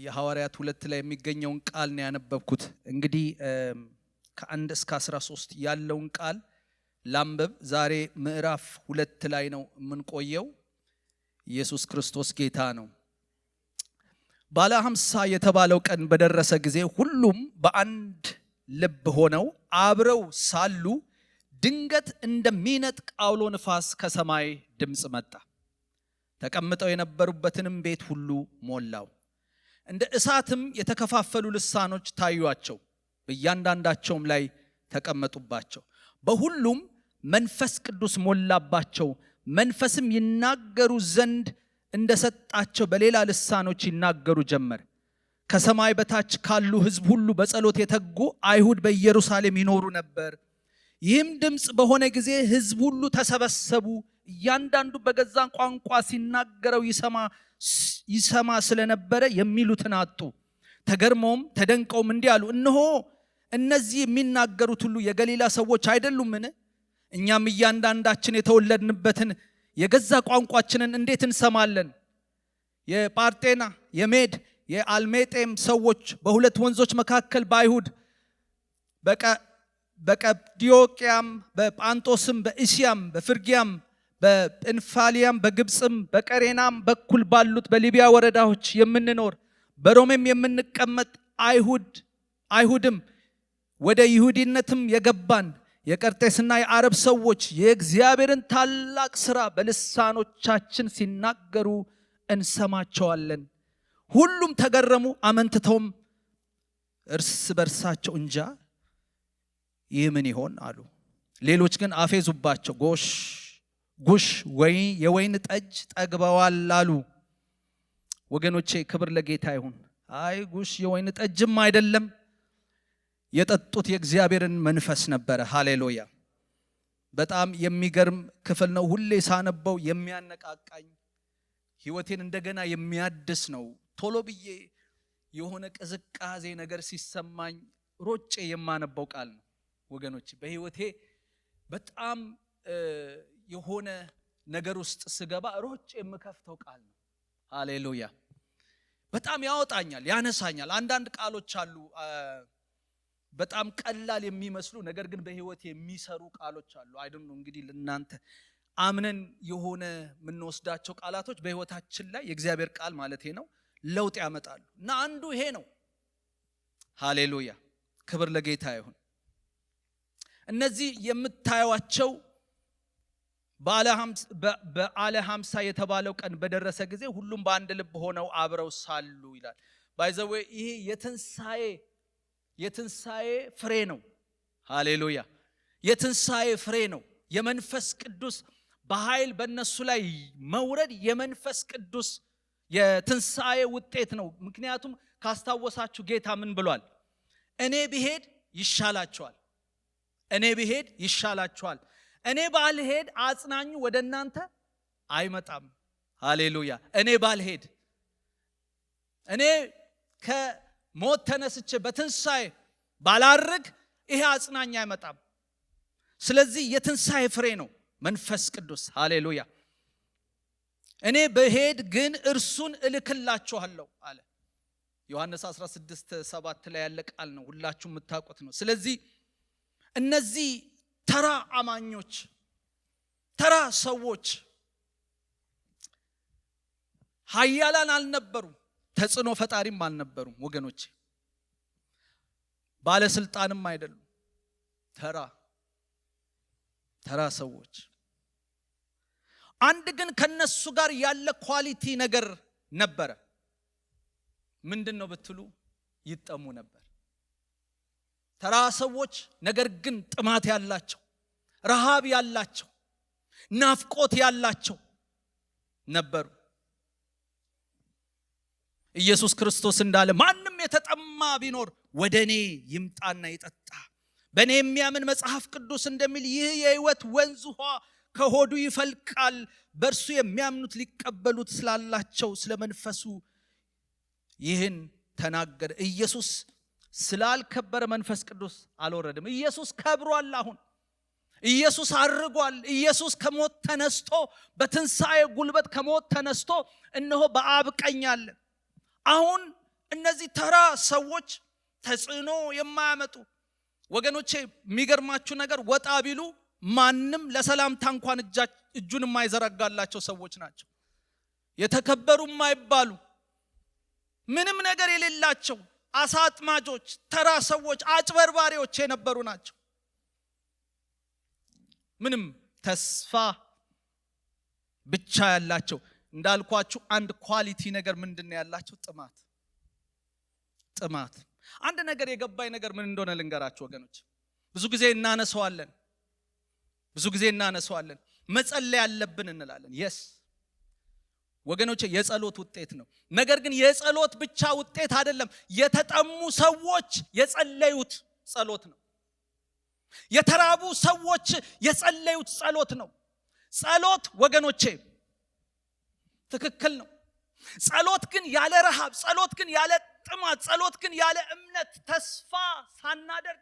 የሐዋርያት 2 ላይ የሚገኘውን ቃል ነው ያነበብኩት። እንግዲህ ከ1 እስከ 13 ያለውን ቃል ላንብብ። ዛሬ ምዕራፍ 2 ላይ ነው የምንቆየው። ኢየሱስ ክርስቶስ ጌታ ነው። ባለ 50 የተባለው ቀን በደረሰ ጊዜ ሁሉም በአንድ ልብ ሆነው አብረው ሳሉ ድንገት እንደሚነጥቅ አውሎ ንፋስ ከሰማይ ድምጽ መጣ። ተቀምጠው የነበሩበትንም ቤት ሁሉ ሞላው። እንደ እሳትም የተከፋፈሉ ልሳኖች ታዩአቸው፣ በእያንዳንዳቸውም ላይ ተቀመጡባቸው። በሁሉም መንፈስ ቅዱስ ሞላባቸው። መንፈስም ይናገሩ ዘንድ እንደሰጣቸው በሌላ ልሳኖች ይናገሩ ጀመር። ከሰማይ በታች ካሉ ሕዝብ ሁሉ በጸሎት የተጉ አይሁድ በኢየሩሳሌም ይኖሩ ነበር። ይህም ድምጽ በሆነ ጊዜ ሕዝብ ሁሉ ተሰበሰቡ። እያንዳንዱ በገዛ ቋንቋ ሲናገረው ይሰማ ስለነበረ የሚሉትን አጡ። ተገርመውም ተደንቀውም እንዲህ አሉ፣ እነሆ እነዚህ የሚናገሩት ሁሉ የገሊላ ሰዎች አይደሉምን? እኛም እያንዳንዳችን የተወለድንበትን የገዛ ቋንቋችንን እንዴት እንሰማለን? የጳርጤና የሜድ የአልሜጤም ሰዎች በሁለት ወንዞች መካከል በአይሁድ በቀጵዶቅያም በጳንጦስም በእስያም በፍርግያም በጵንፋልያም በግብፅም በቀሬናም በኩል ባሉት በሊቢያ ወረዳዎች የምንኖር በሮሜም የምንቀመጥ አይሁድም ወደ ይሁዲነትም የገባን የቀርጤስና የአረብ ሰዎች የእግዚአብሔርን ታላቅ ሥራ በልሳኖቻችን ሲናገሩ እንሰማቸዋለን። ሁሉም ተገረሙ፣ አመንትተውም እርስ በርሳቸው እንጃ ይህ ምን ይሆን አሉ። ሌሎች ግን አፌዙባቸው፣ ጉሽ የወይን ጠጅ ጠግበዋል አሉ። ወገኖቼ ክብር ለጌታ ይሁን። አይ ጉሽ የወይን ጠጅም አይደለም፣ የጠጡት የእግዚአብሔርን መንፈስ ነበረ። ሃሌሉያ! በጣም የሚገርም ክፍል ነው። ሁሌ ሳነበው የሚያነቃቃኝ ሕይወቴን እንደገና የሚያድስ ነው። ቶሎ ብዬ የሆነ ቅዝቃዜ ነገር ሲሰማኝ ሮጬ የማነበው ቃል ነው። ወገኖች በሕይወቴ በጣም የሆነ ነገር ውስጥ ስገባ ሮጬ የምከፍተው ቃል ነው። ሃሌሉያ! በጣም ያወጣኛል፣ ያነሳኛል። አንዳንድ ቃሎች አሉ በጣም ቀላል የሚመስሉ ነገር ግን በሕይወቴ የሚሰሩ ቃሎች አሉ። አይደል ነው እንግዲህ ለእናንተ አምነን የሆነ የምንወስዳቸው ቃላቶች በሕይወታችን ላይ የእግዚአብሔር ቃል ማለት ነው ለውጥ ያመጣሉ። እና አንዱ ይሄ ነው። ሃሌሉያ! ክብር ለጌታ ይሁን። እነዚህ የምታዩዋቸው በዓለ 50 የተባለው ቀን በደረሰ ጊዜ ሁሉም በአንድ ልብ ሆነው አብረው ሳሉ ይላል። ባይዘዌ ይሄ የትንሣኤ ፍሬ ነው። ሃሌሉያ! የትንሣኤ ፍሬ ነው። የመንፈስ ቅዱስ በኃይል በእነሱ ላይ መውረድ የመንፈስ ቅዱስ የትንሣኤ ውጤት ነው። ምክንያቱም ካስታወሳችሁ ጌታ ምን ብሏል? እኔ ብሄድ ይሻላችኋል፣ እኔ ብሄድ ይሻላችኋል፣ እኔ ባልሄድ አጽናኙ ወደ እናንተ አይመጣም። ሃሌሉያ! እኔ ባልሄድ፣ እኔ ከሞት ተነስቼ በትንሣኤ ባላርግ ይሄ አጽናኝ አይመጣም። ስለዚህ የትንሣኤ ፍሬ ነው መንፈስ ቅዱስ። ሃሌሉያ! እኔ በሄድ ግን እርሱን እልክላችኋለሁ አለ። ዮሐንስ 16:7 ላይ ያለ ቃል ነው፣ ሁላችሁ የምታውቁት ነው። ስለዚህ እነዚህ ተራ አማኞች፣ ተራ ሰዎች ኃያላን አልነበሩም፣ ተጽዕኖ ፈጣሪም አልነበሩም። ወገኖቼ ባለስልጣንም አይደሉም። ተራ ሰዎች። አንድ ግን ከነሱ ጋር ያለ ኳሊቲ ነገር ነበረ። ምንድነው ብትሉ ይጠሙ ነበር። ተራ ሰዎች ነገር ግን ጥማት ያላቸው፣ ረሃብ ያላቸው፣ ናፍቆት ያላቸው ነበሩ። ኢየሱስ ክርስቶስ እንዳለ ማንም የተጠማ ቢኖር ወደኔ ይምጣና ይጠጣ፣ በእኔ የሚያምን መጽሐፍ ቅዱስ እንደሚል ይህ የሕይወት ወንዝ ውሃ ከሆዱ ይፈልቃል። በእርሱ የሚያምኑት ሊቀበሉት ስላላቸው ስለ መንፈሱ ይህን ተናገረ። ኢየሱስ ስላልከበረ መንፈስ ቅዱስ አልወረደም። ኢየሱስ ከብሯል። አሁን ኢየሱስ አርጓል። ኢየሱስ ከሞት ተነስቶ በትንሣኤ ጉልበት ከሞት ተነስቶ እነሆ በአብ ቀኝ አለ። አሁን እነዚህ ተራ ሰዎች ተጽዕኖ የማያመጡ ወገኖቼ፣ የሚገርማችሁ ነገር ወጣ ቢሉ ማንም ለሰላምታ እንኳን እጁን የማይዘረጋላቸው ሰዎች ናቸው። የተከበሩ የማይባሉ ምንም ነገር የሌላቸው አሳ አጥማጆች፣ ተራ ሰዎች፣ አጭበርባሪዎች የነበሩ ናቸው። ምንም ተስፋ ብቻ ያላቸው። እንዳልኳችሁ አንድ ኳሊቲ ነገር ምንድነው ያላቸው? ጥማት። አንድ ነገር የገባኝ ነገር ምን እንደሆነ ልንገራችሁ ወገኖች። ብዙ ጊዜ እናነሳዋለን መጸለይ ያለብን እንላለን። የስ ወገኖች የጸሎት ውጤት ነው። ነገር ግን የጸሎት ብቻ ውጤት አይደለም። የተጠሙ ሰዎች የጸለዩት ጸሎት ነው። የተራቡ ሰዎች የጸለዩት ጸሎት ነው። ጸሎት ወገኖቼ ትክክል ነው። ጸሎት ግን ያለ ረሃብ፣ ጸሎት ግን ያለ ጥማት፣ ጸሎት ግን ያለ እምነት ተስፋ ሳናደርግ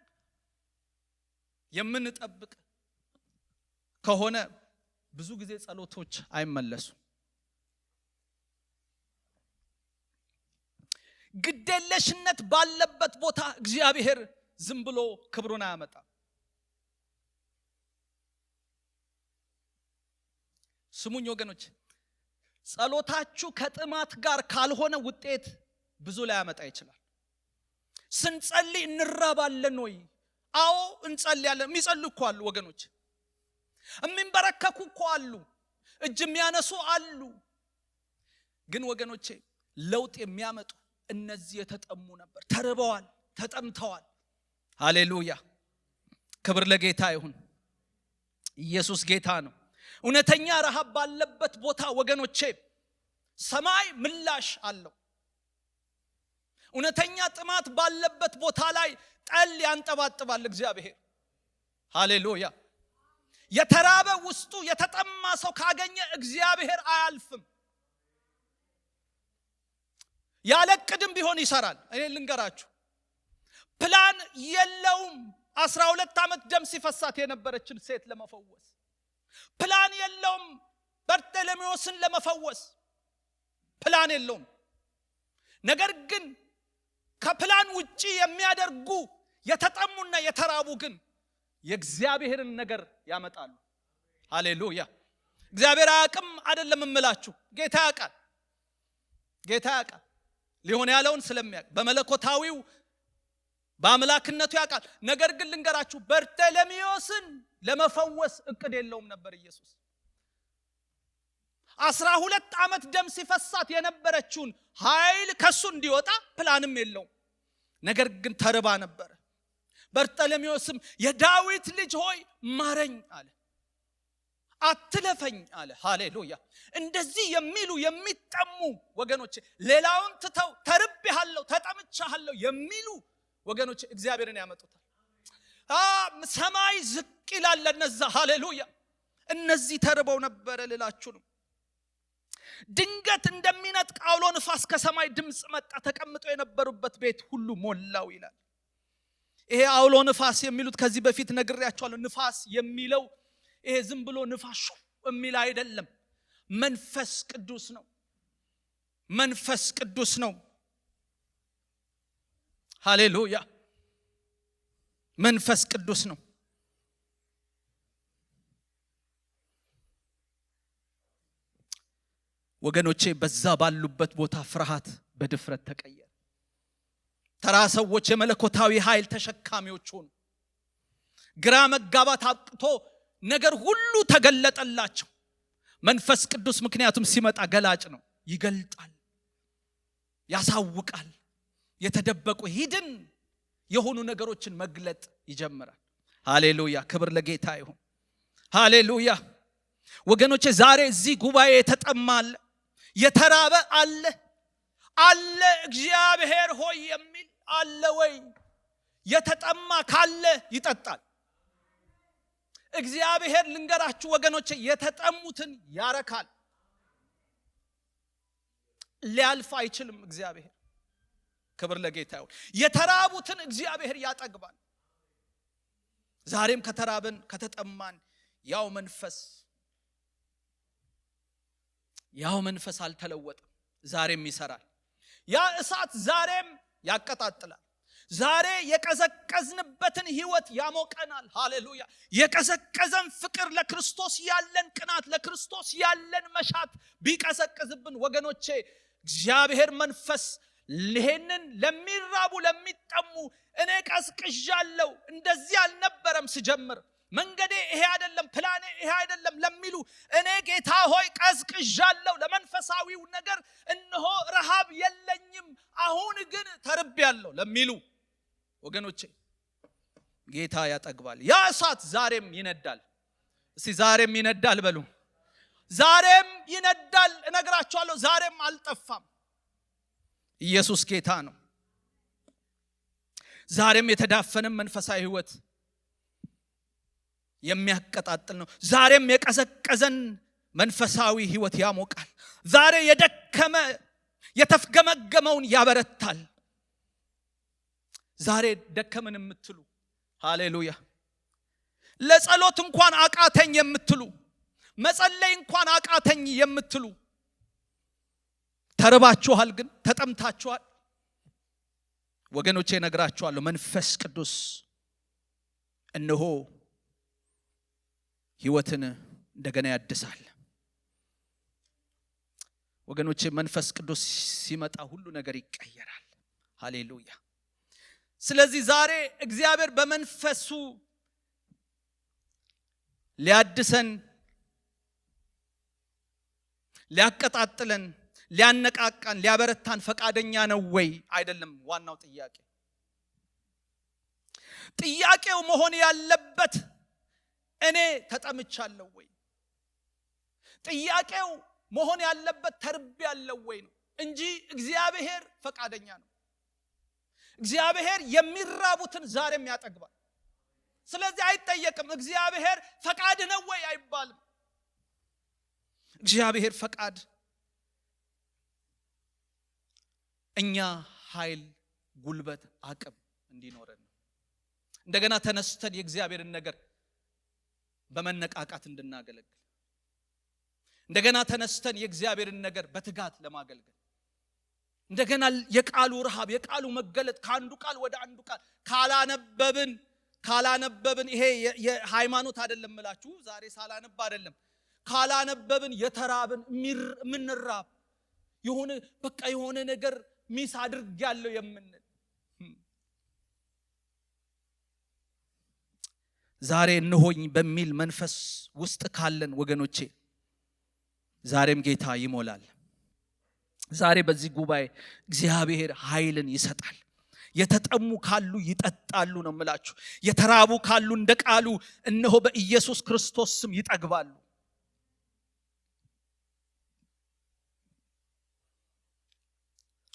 የምንጠብቅ ከሆነ ብዙ ጊዜ ጸሎቶች አይመለሱም። ግዴለሽነት ባለበት ቦታ እግዚአብሔር ዝም ብሎ ክብሩን አያመጣም። ስሙኝ ወገኖች፣ ጸሎታችሁ ከጥማት ጋር ካልሆነ ውጤት ብዙ ላይ ያመጣ ይችላል። ስንጸልይ እንራባለን ወይ? አዎ እንጸልያለን። የሚጸልዩ እኮ አሉ ወገኖች፣ የሚንበረከኩ እኮ አሉ፣ እጅ የሚያነሱ አሉ። ግን ወገኖቼ ለውጥ የሚያመጡ እነዚህ የተጠሙ ነበር። ተርበዋል፣ ተጠምተዋል። ሃሌሉያ፣ ክብር ለጌታ ይሁን። ኢየሱስ ጌታ ነው። እውነተኛ ረሃብ ባለበት ቦታ ወገኖቼ ሰማይ ምላሽ አለው። እውነተኛ ጥማት ባለበት ቦታ ላይ ጠል ያንጠባጥባል እግዚአብሔር። ሃሌሉያ። የተራበ ውስጡ የተጠማ ሰው ካገኘ እግዚአብሔር አያልፍም። ያለቅድም ቢሆን ይሰራል። እኔ ልንገራችሁ፣ ፕላን የለውም 12 ዓመት ደም ሲፈሳት የነበረችን ሴት ለመፈወስ ፕላን የለውም። በርተለሜዎስን ለመፈወስ ፕላን የለውም። ነገር ግን ከፕላን ውጪ የሚያደርጉ የተጠሙና የተራቡ ግን የእግዚአብሔርን ነገር ያመጣሉ። ሃሌሉያ። እግዚአብሔር አያውቅም አይደለም እምላችሁ፣ ጌታ ያውቃል። ሊሆን ያለውን ስለሚያውቅ በመለኮታዊው በአምላክነቱ ያውቃል። ነገር ግን ልንገራችሁ፣ በርተለሜዎስን ለመፈወስ እቅድ የለውም ነበር ኢየሱስ። 12 ዓመት ደም ሲፈሳት የነበረችውን ኃይል ከሱ እንዲወጣ ፕላንም የለውም። ነገር ግን ተርባ ነበር። በርተለሜዎስም የዳዊት ልጅ ሆይ ማረኝ አለ፣ አትለፈኝ አለ። ሃሌሉያ። እንደዚህ የሚሉ የሚጠሙ ወገኖች ሌላውን ትተው ተርቤሃለሁ፣ ተጠምቻለሁ የሚሉ ወገኖች እግዚአብሔርን ያመጡታል። ሰማይ ዝቅ ይላል ለነዛ። ሃሌሉያ። እነዚህ ተርበው ነበር ልላችሁ ነው። ድንገት እንደሚነጥቅ አውሎ ንፋስ ከሰማይ ድምጽ መጣ፣ ተቀምጦ የነበሩበት ቤት ሁሉ ሞላው ይላል። ይሄ አውሎ ንፋስ የሚሉት ከዚህ በፊት ነግሬያችኋለሁ። ንፋስ የሚለው ይሄ ዝም ብሎ ንፋስ የሚል አይደለም። መንፈስ ቅዱስ ነው። መንፈስ ቅዱስ ነው። ሃሌሉያ። መንፈስ ቅዱስ ነው። ወገኖቼ በዛ ባሉበት ቦታ ፍርሃት በድፍረት ተቀየረ። ተራ ሰዎች የመለኮታዊ ኃይል ተሸካሚዎች ሆኑ። ግራ መጋባት አጥቶ ነገር ሁሉ ተገለጠላቸው። መንፈስ ቅዱስ ምክንያቱም ሲመጣ ገላጭ ነው። ይገልጣል፣ ያሳውቃል። የተደበቁ ሂድን የሆኑ ነገሮችን መግለጥ ይጀምራል። ሃሌሉያ፣ ክብር ለጌታ ይሁን። ሃሌሉያ። ወገኖቼ ዛሬ እዚህ ጉባኤ የተጠማ አለ፣ የተራበ አለ። እግዚአብሔር ሆይ የሚል አለ ወይ? የተጠማ ካለ ይጠጣል። እግዚአብሔር ልንገራችሁ ወገኖቼ የተጠሙትን ያረካል። ሊያልፍ አይችልም እግዚአብሔር። ክብር ለጌታ ይሁን። የተራቡትን እግዚአብሔር ያጠግባል። ዛሬም ከተራበን ከተጠማን ያው መንፈስ አልተለወጠም። ዛሬም ይሰራል። ያ እሳት ዛሬም ያቀጣጥላል። ዛሬ የቀዘቀዝንበትን ህይወት ያሞቀናል። ሃሌሉያ። የቀዘቀዘን ፍቅር፣ ለክርስቶስ ያለን ቅናት፣ ለክርስቶስ ያለን መሻት ቢቀዘቅዝብን ወገኖቼ እግዚአብሔር መንፈስ ይሄንን ለሚራቡ ለሚጠሙ እኔ ቀዝቅዣለሁ እንደዚህ አልነበረም ስጀምር መንገዴ ይሄ አይደለም ፕላኔ ይሄ አይደለም ለሚሉ እኔ ጌታ ሆይ ቀዝቅዣለሁ ለመንፈሳዊው ነገር እነሆ ረሃብ የለኝም አሁን ግን ተርቤያለሁ ለሚሉ ወገኖቼ ጌታ ያጠግባል። ያ እሳት ዛሬም ይነዳል። እስቲ ዛሬም ይነዳል በሉ። ዛሬም ይነዳል። እነግራችኋለሁ ዛሬም አልጠፋም። ኢየሱስ ጌታ ነው። ዛሬም የተዳፈነን መንፈሳዊ ህይወት የሚያቀጣጥል ነው። ዛሬም የቀዘቀዘን መንፈሳዊ ህይወት ያሞቃል። ዛሬ የደከመ የተፍገመገመውን ያበረታል። ዛሬ ደከመን የምትሉ ሃሌሉያ፣ ለጸሎት እንኳን አቃተኝ የምትሉ፣ መጸለይ እንኳን አቃተኝ የምትሉ፣ ተርባችኋል ግን ተጠምታችኋል ወገኖቼ ነግራችኋለሁ መንፈስ ቅዱስ እነሆ ህይወትን እንደገና ያድሳል። ወገኖቼ መንፈስ ቅዱስ ሲመጣ ሁሉ ነገር ይቀየራል። ሃሌሉያ። ስለዚህ ዛሬ እግዚአብሔር በመንፈሱ ሊያድሰን፣ ሊያቀጣጥለን፣ ሊያነቃቃን፣ ሊያበረታን ፈቃደኛ ነው ወይ አይደለም? ዋናው ጥያቄው መሆን ያለበት እኔ ተጠምቻለሁ ወይ? ጥያቄው መሆን ያለበት ተርቤያለሁ ወይ ነው እንጂ እግዚአብሔር ፈቃደኛ ነው። እግዚአብሔር የሚራቡትን ዛሬም ያጠግባል። ስለዚህ አይጠየቅም። እግዚአብሔር ፈቃድ ነው ወይ አይባልም። እግዚአብሔር ፈቃድ እኛ ኃይል፣ ጉልበት፣ አቅም እንዲኖረን ነው። እንደገና ተነስተን የእግዚአብሔርን ነገር በመነቃቃት እንድናገለግል፣ እንደገና ተነስተን የእግዚአብሔርን ነገር በትጋት ለማገልገል፣ እንደገና የቃሉ ረሃብ፣ የቃሉ መገለጥ ከአንዱ ቃል ወደ አንዱ ቃል ካላነበብን ይሄ የሃይማኖት አይደለም እላችሁ ዛሬ ሳላነብ አይደለም፣ ካላነበብን የተራብን ምንራብ የሆነ ነገር ሚስ አድርጌያለሁ የምንል ዛሬ እንሆኝ በሚል መንፈስ ውስጥ ካለን ወገኖቼ ዛሬም ጌታ ይሞላል። ዛሬ በዚህ ጉባኤ እግዚአብሔር ኃይልን ይሰጣል። የተጠሙ ካሉ ይጠጣሉ ነው የምላችሁ። የተራቡ ካሉ እንደ ቃሉ እነሆ በኢየሱስ ክርስቶስ ስም ይጠግባሉ።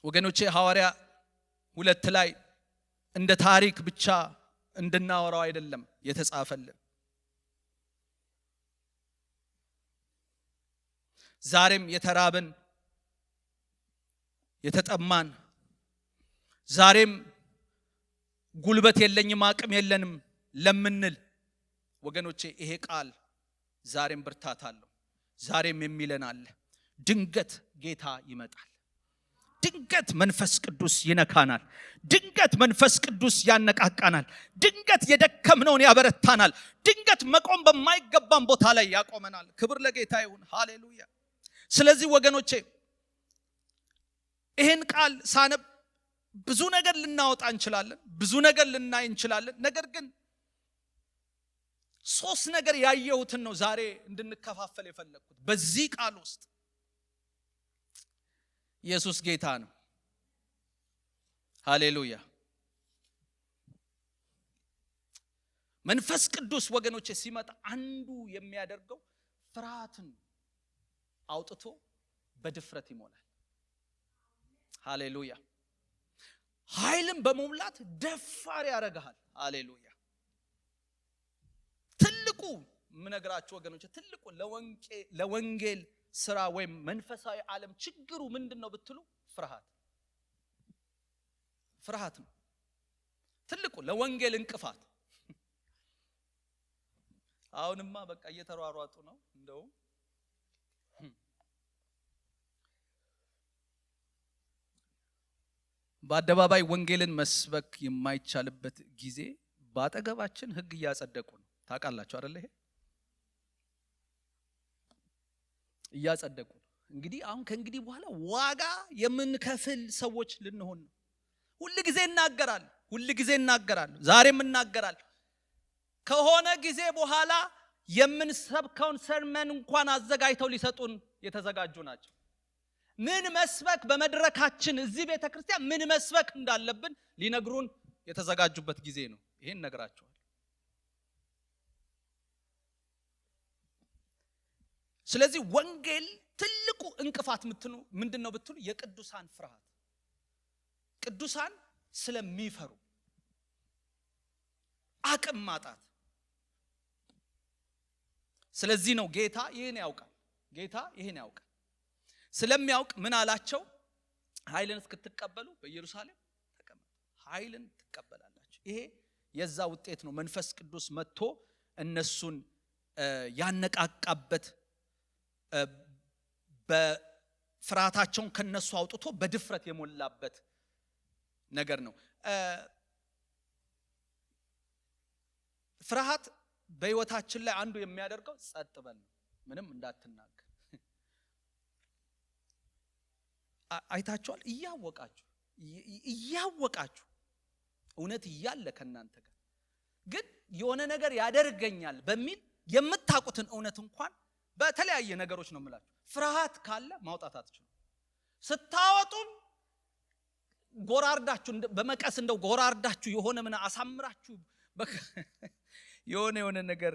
ወገኖቼ ሐዋርያ 2 ላይ እንደ ታሪክ ብቻ እንድናወራው አይደለም የተጻፈልን። ዛሬም የተራብን የተጠማን፣ ዛሬም ጉልበት የለኝም አቅም የለንም ለምንል ወገኖቼ ይሄ ቃል ዛሬም ብርታት አለው። ዛሬም የሚለን አለ። ድንገት ጌታ ይመጣል። ድንገት መንፈስ ቅዱስ ይነካናል። ድንገት መንፈስ ቅዱስ ያነቃቃናል። ድንገት የደከምነውን ያበረታናል። ድንገት መቆም በማይገባን ቦታ ላይ ያቆመናል። ክብር ለጌታ ይሁን። ሃሌሉያ። ስለዚህ ወገኖቼ ይሄን ቃል ሳነብ ብዙ ነገር ልናወጣ እንችላለን፣ ብዙ ነገር ልናይ እንችላለን። ነገር ግን 3 ነገር ያየሁትን ነው ዛሬ እንድንከፋፈል የፈለኩት በዚህ ቃል ውስጥ። ኢየሱስ ጌታ ነው። ሃሌሉያ። መንፈስ ቅዱስ ወገኖቼ ሲመጣ አንዱ የሚያደርገው ፍርሃትን አውጥቶ በድፍረት ይሞላል። ሃሌሉያ። ኃይልን በመሙላት ደፋር ያረጋል። ሃሌሉያ። ትልቁ ምነግራችሁ ወገኖቼ ትልቁ ለወንጌል ስራ ወይም መንፈሳዊ ዓለም ችግሩ ምንድነው ብትሉ ፍርሃት ነው። ትልቁ ለወንጌል እንቅፋት። አሁንማ በቃ እየተሯሯጡ ነው። እንደው በአደባባይ ወንጌልን መስበክ የማይቻልበት ጊዜ ባጠገባችን ሕግ እያጸደቁ ነው። ታውቃላችሁ አይደል? ይሄ እያጸደቁ ነው። እንግዲህ አሁን ከእንግዲህ በኋላ ዋጋ የምንከፍል ሰዎች ልንሆን ነው። ሁሉ ጊዜ እናገራለሁ፣ ዛሬም እናገራለሁ። ከሆነ ጊዜ በኋላ የምንሰብከውን ሰርመን እንኳን አዘጋጅተው ሊሰጡን የተዘጋጁ ናቸው። ምን መስበክ በመድረካችን እዚህ ቤተክርስቲያን ምን መስበክ እንዳለብን ሊነግሩን የተዘጋጁበት ጊዜ ነው። ይሄን ነግራቸዋል። ስለዚህ ወንጌል ትልቁ እንቅፋት ምንድነው ብትሉ የቅዱሳን ፍርሃት፣ ቅዱሳን ስለሚፈሩ አቅም ማጣት። ስለዚህ ነው ጌታ ይሄን ያውቃል። ስለሚያውቅ ምን አላቸው? ኃይልን እስክትቀበሉ በኢየሩሳሌም ተቀመጡ፣ ኃይልን ትቀበላላችሁ። ይሄ የዛ ውጤት ነው። መንፈስ ቅዱስ መጥቶ እነሱን ያነቃቃበት፣ በፍርሃታቸውን ከነሱ አውጥቶ በድፍረት የሞላበት ነገር ነው። ፍርሃት በህይወታችን ላይ አንዱ የሚያደርገው ጸጥ በል ነው። ምንም እንዳትናገር። አይታችኋል? እያወቃችሁ እውነት እያለ ከናንተ ጋር ግን የሆነ ነገር ያደርገኛል በሚል የምታውቁትን እውነት እንኳን በተለያየ ነገሮች ነው የምላችሁ። ፍርሃት ካለ ማውጣት አትችሉም። ስታወጡም ጎራርዳችሁ በመቀስ እንደው ጎራርዳችሁ የሆነ ምን አሳምራችሁ የሆነ ነገር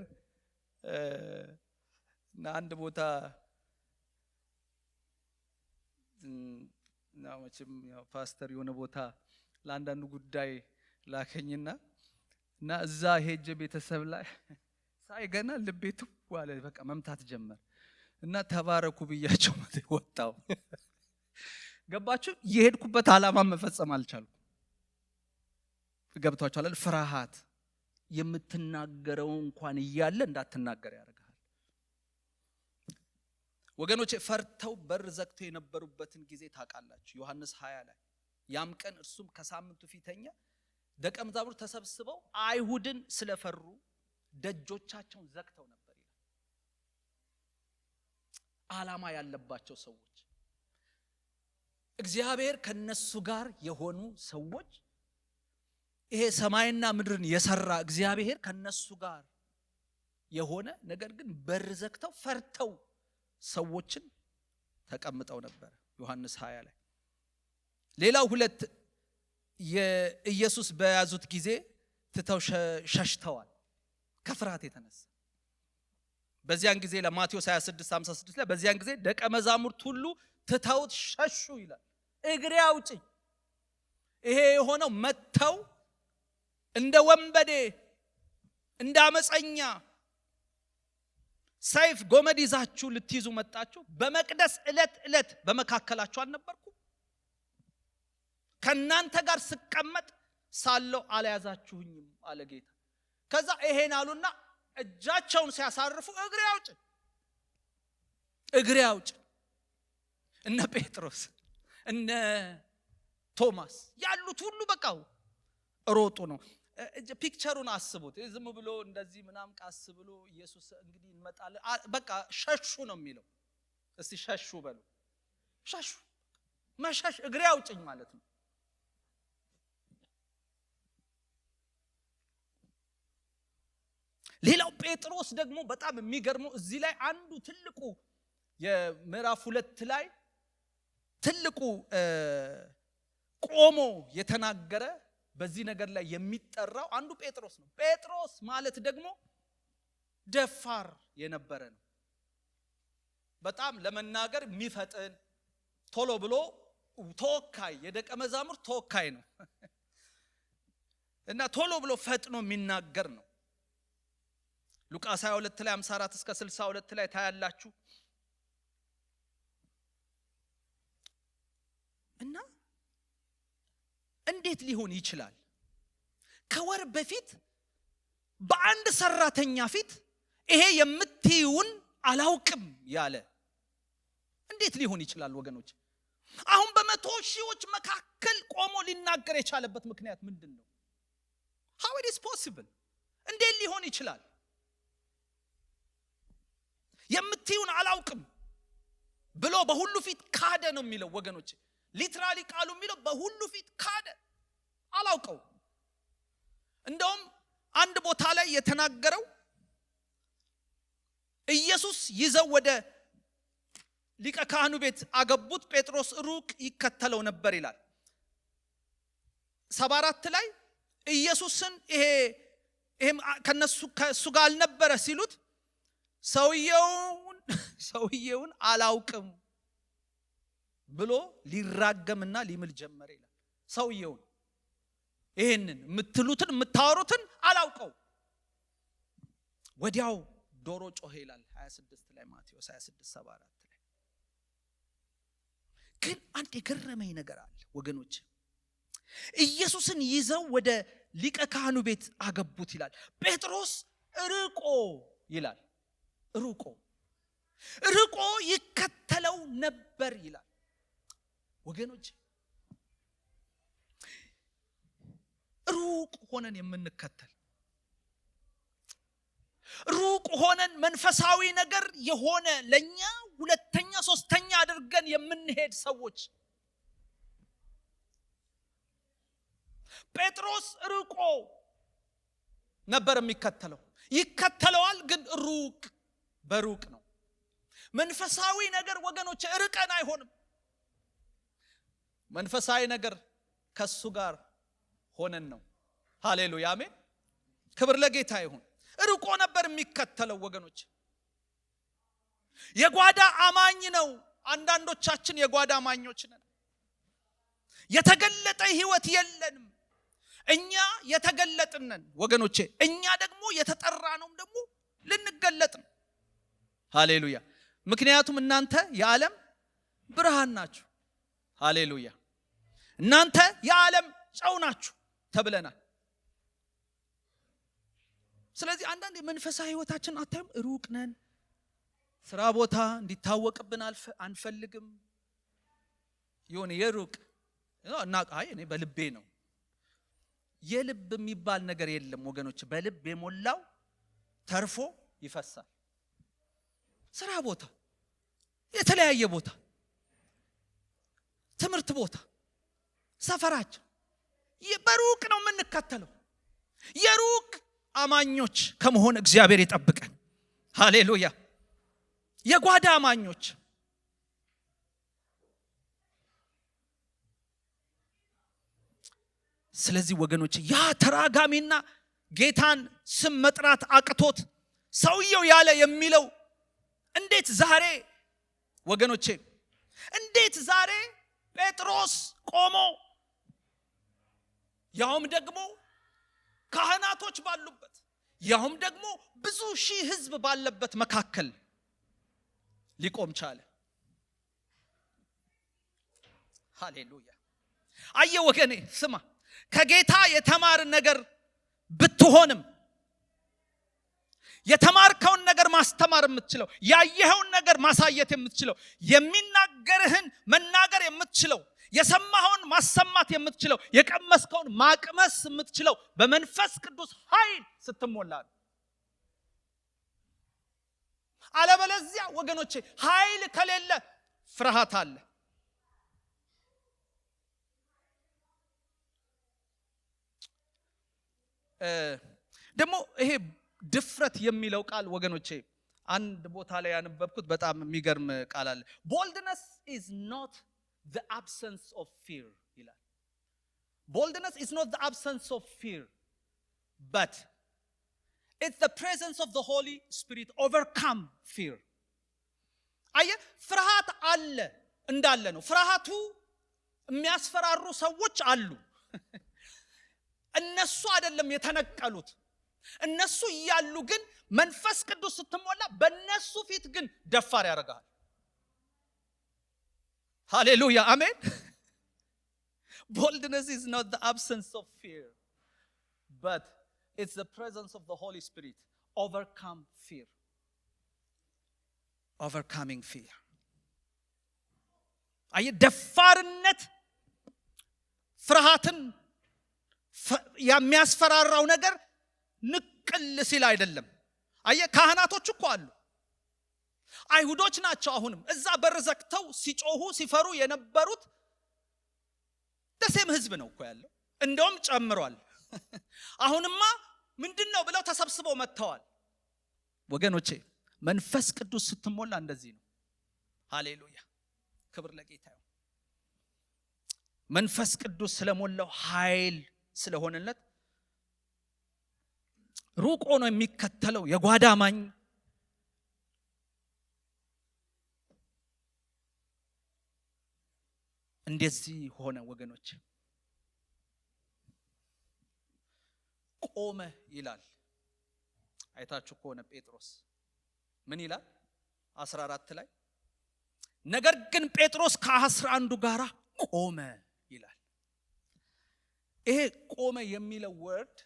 እና አንድ ቦታ ናውችም ያው ፓስተር የሆነ ቦታ ለአንዳንዱ ጉዳይ ላከኝና እዛ ሄጄ ቤተሰብ ላይ ሳይገና ልቤቱ ዋለ በቃ መምታት ጀመር እና ተባረኩ ብያቸው ወጣው። ገባችሁ? የሄድኩበት ዓላማ መፈጸም አልቻልኩም። ገብቷችኋል? ፍርሃት የምትናገረው እንኳን እያለ እንዳትናገር ያደርጋል። ወገኖቼ ፈርተው በር ዘግተው የነበሩበትን ጊዜ ታውቃላችሁ። ዮሐንስ 20 ላይ ያም ቀን እርሱም ከሳምንቱ ፊተኛ ደቀ መዛሙርት ተሰብስበው አይሁድን ስለፈሩ ደጆቻቸውን ዘግተው ነበር ይላል። ዓላማ ያለባቸው ሰዎች፣ እግዚአብሔር ከነሱ ጋር የሆኑ ሰዎች፣ ይሄ ሰማይና ምድርን የሰራ እግዚአብሔር ከነሱ ጋር የሆነ ነገር ግን በር ዘግተው ፈርተው ሰዎችን ተቀምጠው ነበር። ዮሐንስ 20 ላይ ሌላው ሁለት የኢየሱስ በያዙት ጊዜ ትተው ሸሽተዋል ከፍርሃት የተነሳ። በዚያን ጊዜ ለማቴዎስ 26:56 ላይ በዚያን ጊዜ ደቀ መዛሙርት ሁሉ ትተውት ሸሹ ይላል። እግሬ አውጪኝ። ይሄ የሆነው መተው እንደ ወንበዴ እንደ አመፀኛ ሰይፍ ጎመድ ይዛችሁ ልትይዙ መጣችሁ። በመቅደስ ዕለት በመካከላችሁ አልነበርኩም? ከናንተ ጋር ስቀመጥ ሳለው አልያዛችሁኝም አለ ጌታ። ከዛ ይሄን አሉና እጃቸውን ሲያሳርፉ እግሬ አውጭ። እነ ጴጥሮስ እነ ቶማስ ያሉት ሁሉ በቃው ሮጡ ነው። ፒክቸሩን አስቡት። ዝም ብሎ እንደዚህ ምናምን ቃስ ብሎ ኢየሱስ እንግዲህ እንመጣለን በቃ ሸሹ ነው የሚለው። እስቲ ሸሹ በሉ። ሸሹ መሸሽ እግሬ አውጭኝ ማለት ነው። ሌላው ጴጥሮስ ደግሞ በጣም የሚገርመው እዚህ ላይ አንዱ ትልቁ የምዕራፍ 2 ላይ ትልቁ ቆሞ የተናገረ በዚህ ነገር ላይ የሚጠራው አንዱ ጴጥሮስ ነው። ጴጥሮስ ማለት ደግሞ ደፋር የነበረ ነው። በጣም ለመናገር የሚፈጥን ቶሎ ብሎ ተወካይ የደቀ መዛሙርት ተወካይ ነው እና ቶሎ ብሎ ፈጥኖ የሚናገር ነው። ሉቃስ 22 ላይ 54 እስከ 62 ላይ ታያላችሁ። እና እንዴት ሊሆን ይችላል? ከወር በፊት በአንድ ሰራተኛ ፊት ይሄ የምትይውን አላውቅም ያለ እንዴት ሊሆን ይችላል? ወገኖች አሁን በመቶ ሺዎች መካከል ቆሞ ሊናገር የቻለበት ምክንያት ምንድነው? how it is possible? እንዴት ሊሆን ይችላል? የምትዩን አላውቅም ብሎ በሁሉ ፊት ካደ ነው የሚለው ወገኖች። ሊትራሊ ቃሉ የሚለው በሁሉ ፊት ካደ፣ አላውቀው። እንደውም አንድ ቦታ ላይ የተናገረው ኢየሱስ ይዘው ወደ ሊቀ ካህኑ ቤት አገቡት፣ ጴጥሮስ ሩቅ ይከተለው ነበር ይላል። 74 ላይ ኢየሱስን ይሄም ከሱ ጋር አልነበረ ሲሉት ሰውየውን አላውቅም ብሎ ሊራገምና ሊምል ጀመረ ይላል። ሰውየውን ይሄንን የምትሉትን የምታወሩትን አላውቀው። ወዲያው ዶሮ ጮኸ ይላል 26 ላይ ማቴዎስ 26:74 ላይ። ግን አንድ የገረመኝ ነገር አለ ወገኖች። ኢየሱስን ይዘው ወደ ሊቀ ካህኑ ቤት አገቡት ይላል። ጴጥሮስ ርቆ ይላል፣ ርቆ ይከተለው ነበር ይላል። ወገኖች ሩቅ ሆነን የምንከተል፣ ሩቅ ሆነን መንፈሳዊ ነገር የሆነ ለኛ ሁለተኛ ሶስተኛ አድርገን የምንሄድ ሰዎች። ጴጥሮስ ርቆ ነበር የሚከተለው። ይከተለዋል ግን በሩቅ ነው። መንፈሳዊ ነገር ወገኖች ርቀን አይሆንም። መንፈሳዊ ነገር ከሱ ጋር ሆነን ነው። ሃሌሉያ አሜን፣ ክብር ለጌታ ይሁን። ርቆ ነበር የሚከተለው ወገኖች። የጓዳ አማኝ ነው። አንዳንዶቻችን የጓዳ አማኞች ነን። የተገለጠ ህይወት የለንም። እኛ የተገለጥነን ወገኖቼ። እኛ ደግሞ የተጠራነውም ደግሞ ልንገለጥ ነው። ሃሌሉያ። ምክንያቱም እናንተ የዓለም ብርሃን ናችሁ። ሃሌሉያ። እናንተ የዓለም ጨው ናችሁ ተብለናል። ስለዚህ አንዳንድ የመንፈሳዊ ህይወታችን አታዩም? ሩቅ ነን። ስራ ቦታ እንዲታወቅብን አንፈልግም። የሆነ የሩቅ እና እኔ በልቤ ነው። የልብ የሚባል ነገር የለም ወገኖች። በልብ የሞላው ተርፎ ይፈሳል። ስራ ቦታ፣ የተለያየ ቦታ፣ ትምህርት ቦታ፣ ሰፈራችን በሩቅ ነው የምንከተለው። የሩቅ አማኞች ከመሆን እግዚአብሔር ይጠብቀን። ሃሌሉያ። የጓዳ አማኞች ስለዚህ ወገኖች ያ ተራጋሚና ጌታን ስም መጥራት አቅቶት ሰውየው ያለ የሚለው እንዴት ዛሬ ወገኖቼ፣ እንዴት ዛሬ ጴጥሮስ ቆሞ ያውም ደግሞ ካህናቶች ባሉበት ያውም ደግሞ ብዙ ሺህ ህዝብ ባለበት መካከል ሊቆም ቻለ? ሃሌሉያ። አየ ወገኔ ስማ፣ ከጌታ የተማር ነገር ብትሆንም የተማርከውን ነገር ማስተማር የምትችለው፣ ያየኸውን ነገር ማሳየት የምትችለው፣ የሚናገርህን መናገር የምትችለው፣ የሰማኸውን ማሰማት የምትችለው፣ የቀመስከውን ማቅመስ የምትችለው በመንፈስ ቅዱስ ኃይል ስትሞላ ነው። አለበለዚያ ወገኖቼ ኃይል ከሌለ ፍርሃት አለ። ደግሞ ይሄ ድፍረት የሚለው ቃል ወገኖቼ አንድ ቦታ ላይ ያነበብኩት በጣም የሚገርም ቃል አለ። boldness is not the absence of fear ይላል። boldness is not the absence of fear, but it's the presence of the Holy Spirit overcome fear. አየ ፍርሃት አለ እንዳለ ነው። ፍርሃቱ የሚያስፈራሩ ሰዎች አሉ። እነሱ አይደለም የተነቀሉት። እነሱ እያሉ ግን መንፈስ ቅዱስ ስትሞላ በእነሱ ፊት ግን ደፋር ያደርጋል። ሃሌሉያ አሜን። boldness is not the absence of fear, but it's the presence of the Holy Spirit overcome fear. Overcoming fear. አየ ደፋርነት ፍርሃትን የሚያስፈራራው ነገር ንቅል ሲል አይደለም። አየ ካህናቶች እኮ አሉ፣ አይሁዶች ናቸው። አሁንም እዛ በር ዘግተው ሲጮሁ ሲፈሩ የነበሩት ደሴም ህዝብ ነው እኮ ያለው፣ እንደውም ጨምሯል። አሁንማ ምንድነው ብለው ተሰብስበው መጥተዋል። ወገኖቼ መንፈስ ቅዱስ ስትሞላ እንደዚህ ነው። ሃሌሉያ ክብር ለጌታ ይሁን። መንፈስ ቅዱስ ስለሞላው ኃይል ስለሆነለት ሩቅ ሆኖ የሚከተለው የጓዳ አማኝ እንደዚህ ሆነ። ወገኖች ቆመ ይላል። አይታችሁ ከሆነ ጴጥሮስ ምን ይላል 14 ላይ ነገር ግን ጴጥሮስ ከ11 ጋራ ቆመ ይላል። ይሄ ቆመ የሚለው ወርድ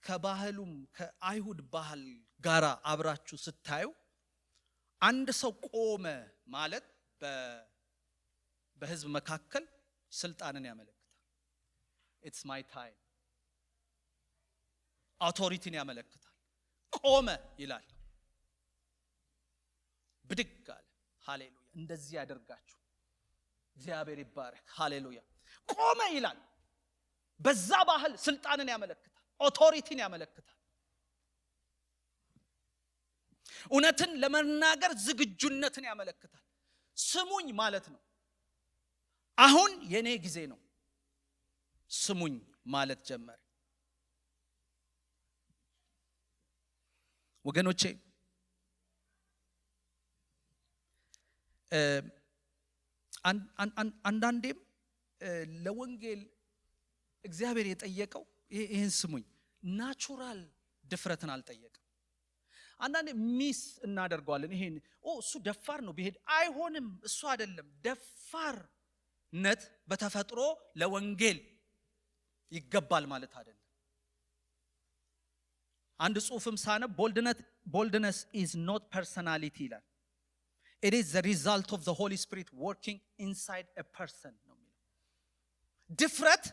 ከባህሉም ከአይሁድ ባህል ጋራ አብራችሁ ስታዩ አንድ ሰው ቆመ ማለት በህዝብ መካከል ስልጣንን ያመለክታል። it's my time አውቶሪቲን ያመለክታል። ቆመ ይላል፣ ብድግ አለ። ሃሌሉያ እንደዚህ ያደርጋችሁ እግዚአብሔር ይባረክ። ሃሌሉያ ቆመ ይላል። በዛ ባህል ስልጣንን ያመለክታል፣ አውቶሪቲን ያመለክታል። እውነትን ለመናገር ዝግጁነትን ያመለክታል። ስሙኝ ማለት ነው። አሁን የኔ ጊዜ ነው ስሙኝ ማለት ጀመረ። ወገኖቼ አንዳንዴም ለወንጌል እግዚአብሔር የጠየቀው ይሄን ስሙኝ ናቹራል ድፍረትን አልጠየቀም። አንዳንዴ ሚስ እናደርገዋለን። ይሄን እሱ ደፋር ነው ቢሄድ አይሆንም፣ እሱ አይደለም። ደፋርነት በተፈጥሮ ለወንጌል ይገባል ማለት አይደለም። አንድ ጽሑፍም ሳነብ boldness is not personality ይላል። it is the result of the Holy Spirit working inside a person ነው የሚለው። ድፍረት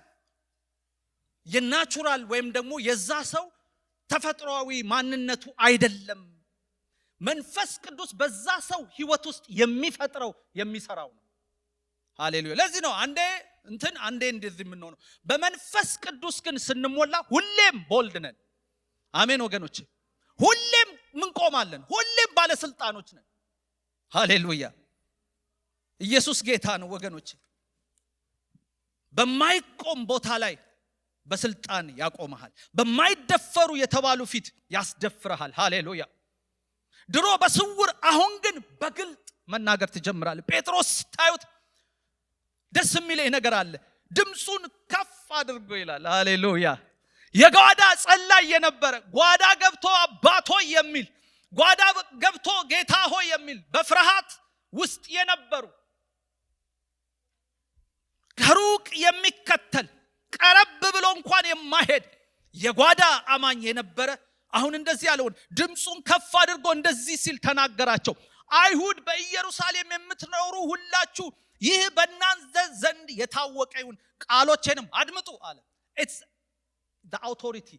የናቹራል ወይም ደግሞ የዛ ሰው ተፈጥሯዊ ማንነቱ አይደለም። መንፈስ ቅዱስ በዛ ሰው ህይወት ውስጥ የሚፈጥረው የሚሰራው ነው። ሃሌሉያ። ለዚህ ነው አንዴ እንደዚህ ምን ነው። በመንፈስ ቅዱስ ግን ስንሞላ ሁሌም ቦልድ ነን። አሜን ወገኖች፣ ሁሌም ምን ቆማለን፣ ሁሌም ባለስልጣኖች ነን። ሃሌሉያ ኢየሱስ ጌታ ነው ወገኖች። በማይቆም ቦታ ላይ በስልጣን ያቆመሃል። በማይደፈሩ የተባሉ ፊት ያስደፍረሃል። ሃሌሉያ። ድሮ በስውር አሁን ግን በግልጥ መናገር ትጀምራለህ። ጴጥሮስ ታዩት ደስ የሚለኝ ነገር አለ። ድምጹን ከፍ አድርጎ ይላል። ሃሌሉያ። የጓዳ ጸላይ የነበረ ጓዳ ገብቶ አባት ሆይ የሚል ጓዳ ገብቶ ጌታ ሆይ የሚል በፍርሃት ውስጥ የነበሩ ከሩቅ የሚከተል ቀረብ ብሎ እንኳን የማይሄድ የጓዳ አማኝ የነበረ አሁን እንደዚህ ያለውን ድምጹን ከፍ አድርጎ እንደዚህ ሲል ተናገራቸው። አይሁድ በኢየሩሳሌም የምትኖሩ ሁላችሁ ይህ በእናንተ ዘንድ የታወቀ ይሁን፣ ቃሎቼንም አድምጡ አለ። it's the authority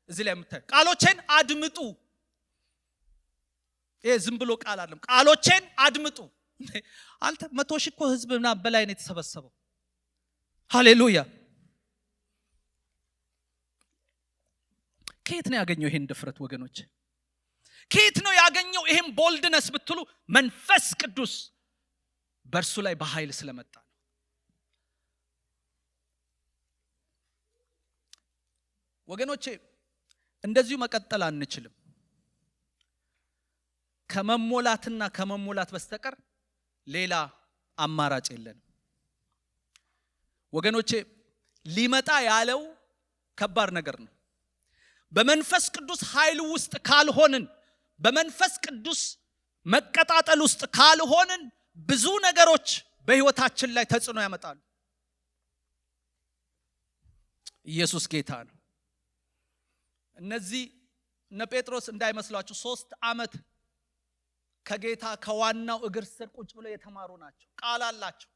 እዚህ ላይ የምታይ ቃሎቼን አድምጡ። ይሄ ዝም ብሎ ቃል አይደለም። ቃሎቼን አድምጡ። አንተ 100 ሺህ እኮ ህዝብና በላይ ነው የተሰበሰበው። ሃሌሉያ። ከየት ነው ያገኘው ይሄን ድፍረት ወገኖች? ከየት ነው ያገኘው ይሄን ቦልድነስ ብትሉ መንፈስ ቅዱስ በእርሱ ላይ በኃይል ስለመጣ ነው። ወገኖቼ እንደዚሁ መቀጠል አንችልም። ከመሞላትና ከመሞላት በስተቀር ሌላ አማራጭ የለንም። ወገኖቼ ሊመጣ ያለው ከባድ ነገር ነው። በመንፈስ ቅዱስ ኃይል ውስጥ ካልሆንን፣ በመንፈስ ቅዱስ መቀጣጠል ውስጥ ካልሆንን ብዙ ነገሮች በህይወታችን ላይ ተጽዕኖ ያመጣሉ። ኢየሱስ ጌታ ነው። እነዚህ እነ ጴጥሮስ እንዳይመስላችሁ 3 ዓመት ከጌታ ከዋናው እግር ስር ቁጭ ብለው የተማሩ ናቸው። ቃል አላቸው።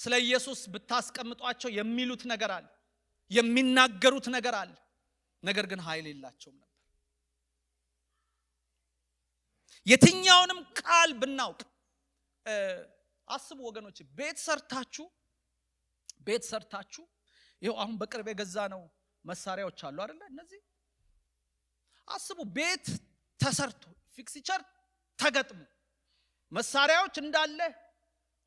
ስለ ኢየሱስ ብታስቀምጧቸው የሚሉት ነገር አለ፣ የሚናገሩት ነገር አለ። ነገር ግን ኃይል የላቸውም ነበር። የትኛውንም ቃል ብናውቅ አስቡ ወገኖች፣ ቤት ሰርታችሁ ይሄው አሁን በቅርብ የገዛ ነው መሳሪያዎች አሉ አይደለ? እነዚህ አስቡ፣ ቤት ተሰርቶ ፊክስቸር ተገጥሞ መሳሪያዎች እንዳለ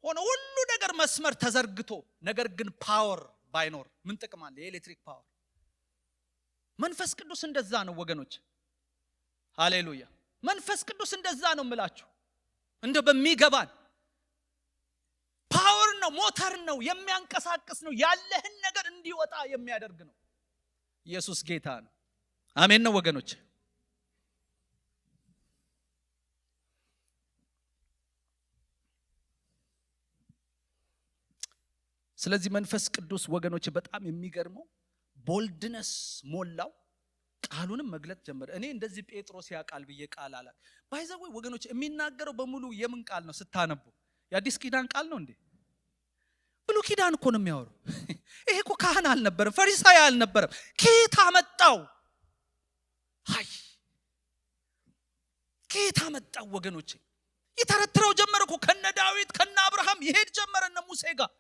ሆነ ሁሉ ነገር መስመር ተዘርግቶ፣ ነገር ግን ፓወር ባይኖር ምን ጥቅም አለ? የኤሌክትሪክ ፓወር። መንፈስ ቅዱስ እንደዛ ነው ወገኖች። ሃሌሉያ። መንፈስ ቅዱስ እንደዛ ነው የምላችሁ። እንደ በሚገባን ፓወር ነው፣ ሞተር ነው፣ የሚያንቀሳቅስ ነው፣ ያለህን ነገር እንዲወጣ የሚያደርግ ነው። ኢየሱስ ጌታ ነው። አሜን ነው ወገኖች። ስለዚህ መንፈስ ቅዱስ ወገኖች በጣም የሚገርመው ቦልድነስ ሞላው፣ ቃሉንም መግለጥ ጀመረ። እኔ እንደዚህ ጴጥሮስ ያቃል ብዬ ቃል አላ ባይዘው ወገኖች፣ የሚናገረው በሙሉ የምን ቃል ነው ስታነቡ? የአዲስ ኪዳን ቃል ነው እንዴ? ብሉይ ኪዳን እኮ ነው የሚያወራው። ይሄ እኮ ካህን አልነበረም፣ ፈሪሳይ አልነበረም። ከየት አመጣው? ከየት አመጣው ወገኖቼ? ይተረትረው ጀመረ እኮ ከነ ዳዊት ከነ አብርሃም ይሄድ ጀመረ እነ ሙሴ ጋር።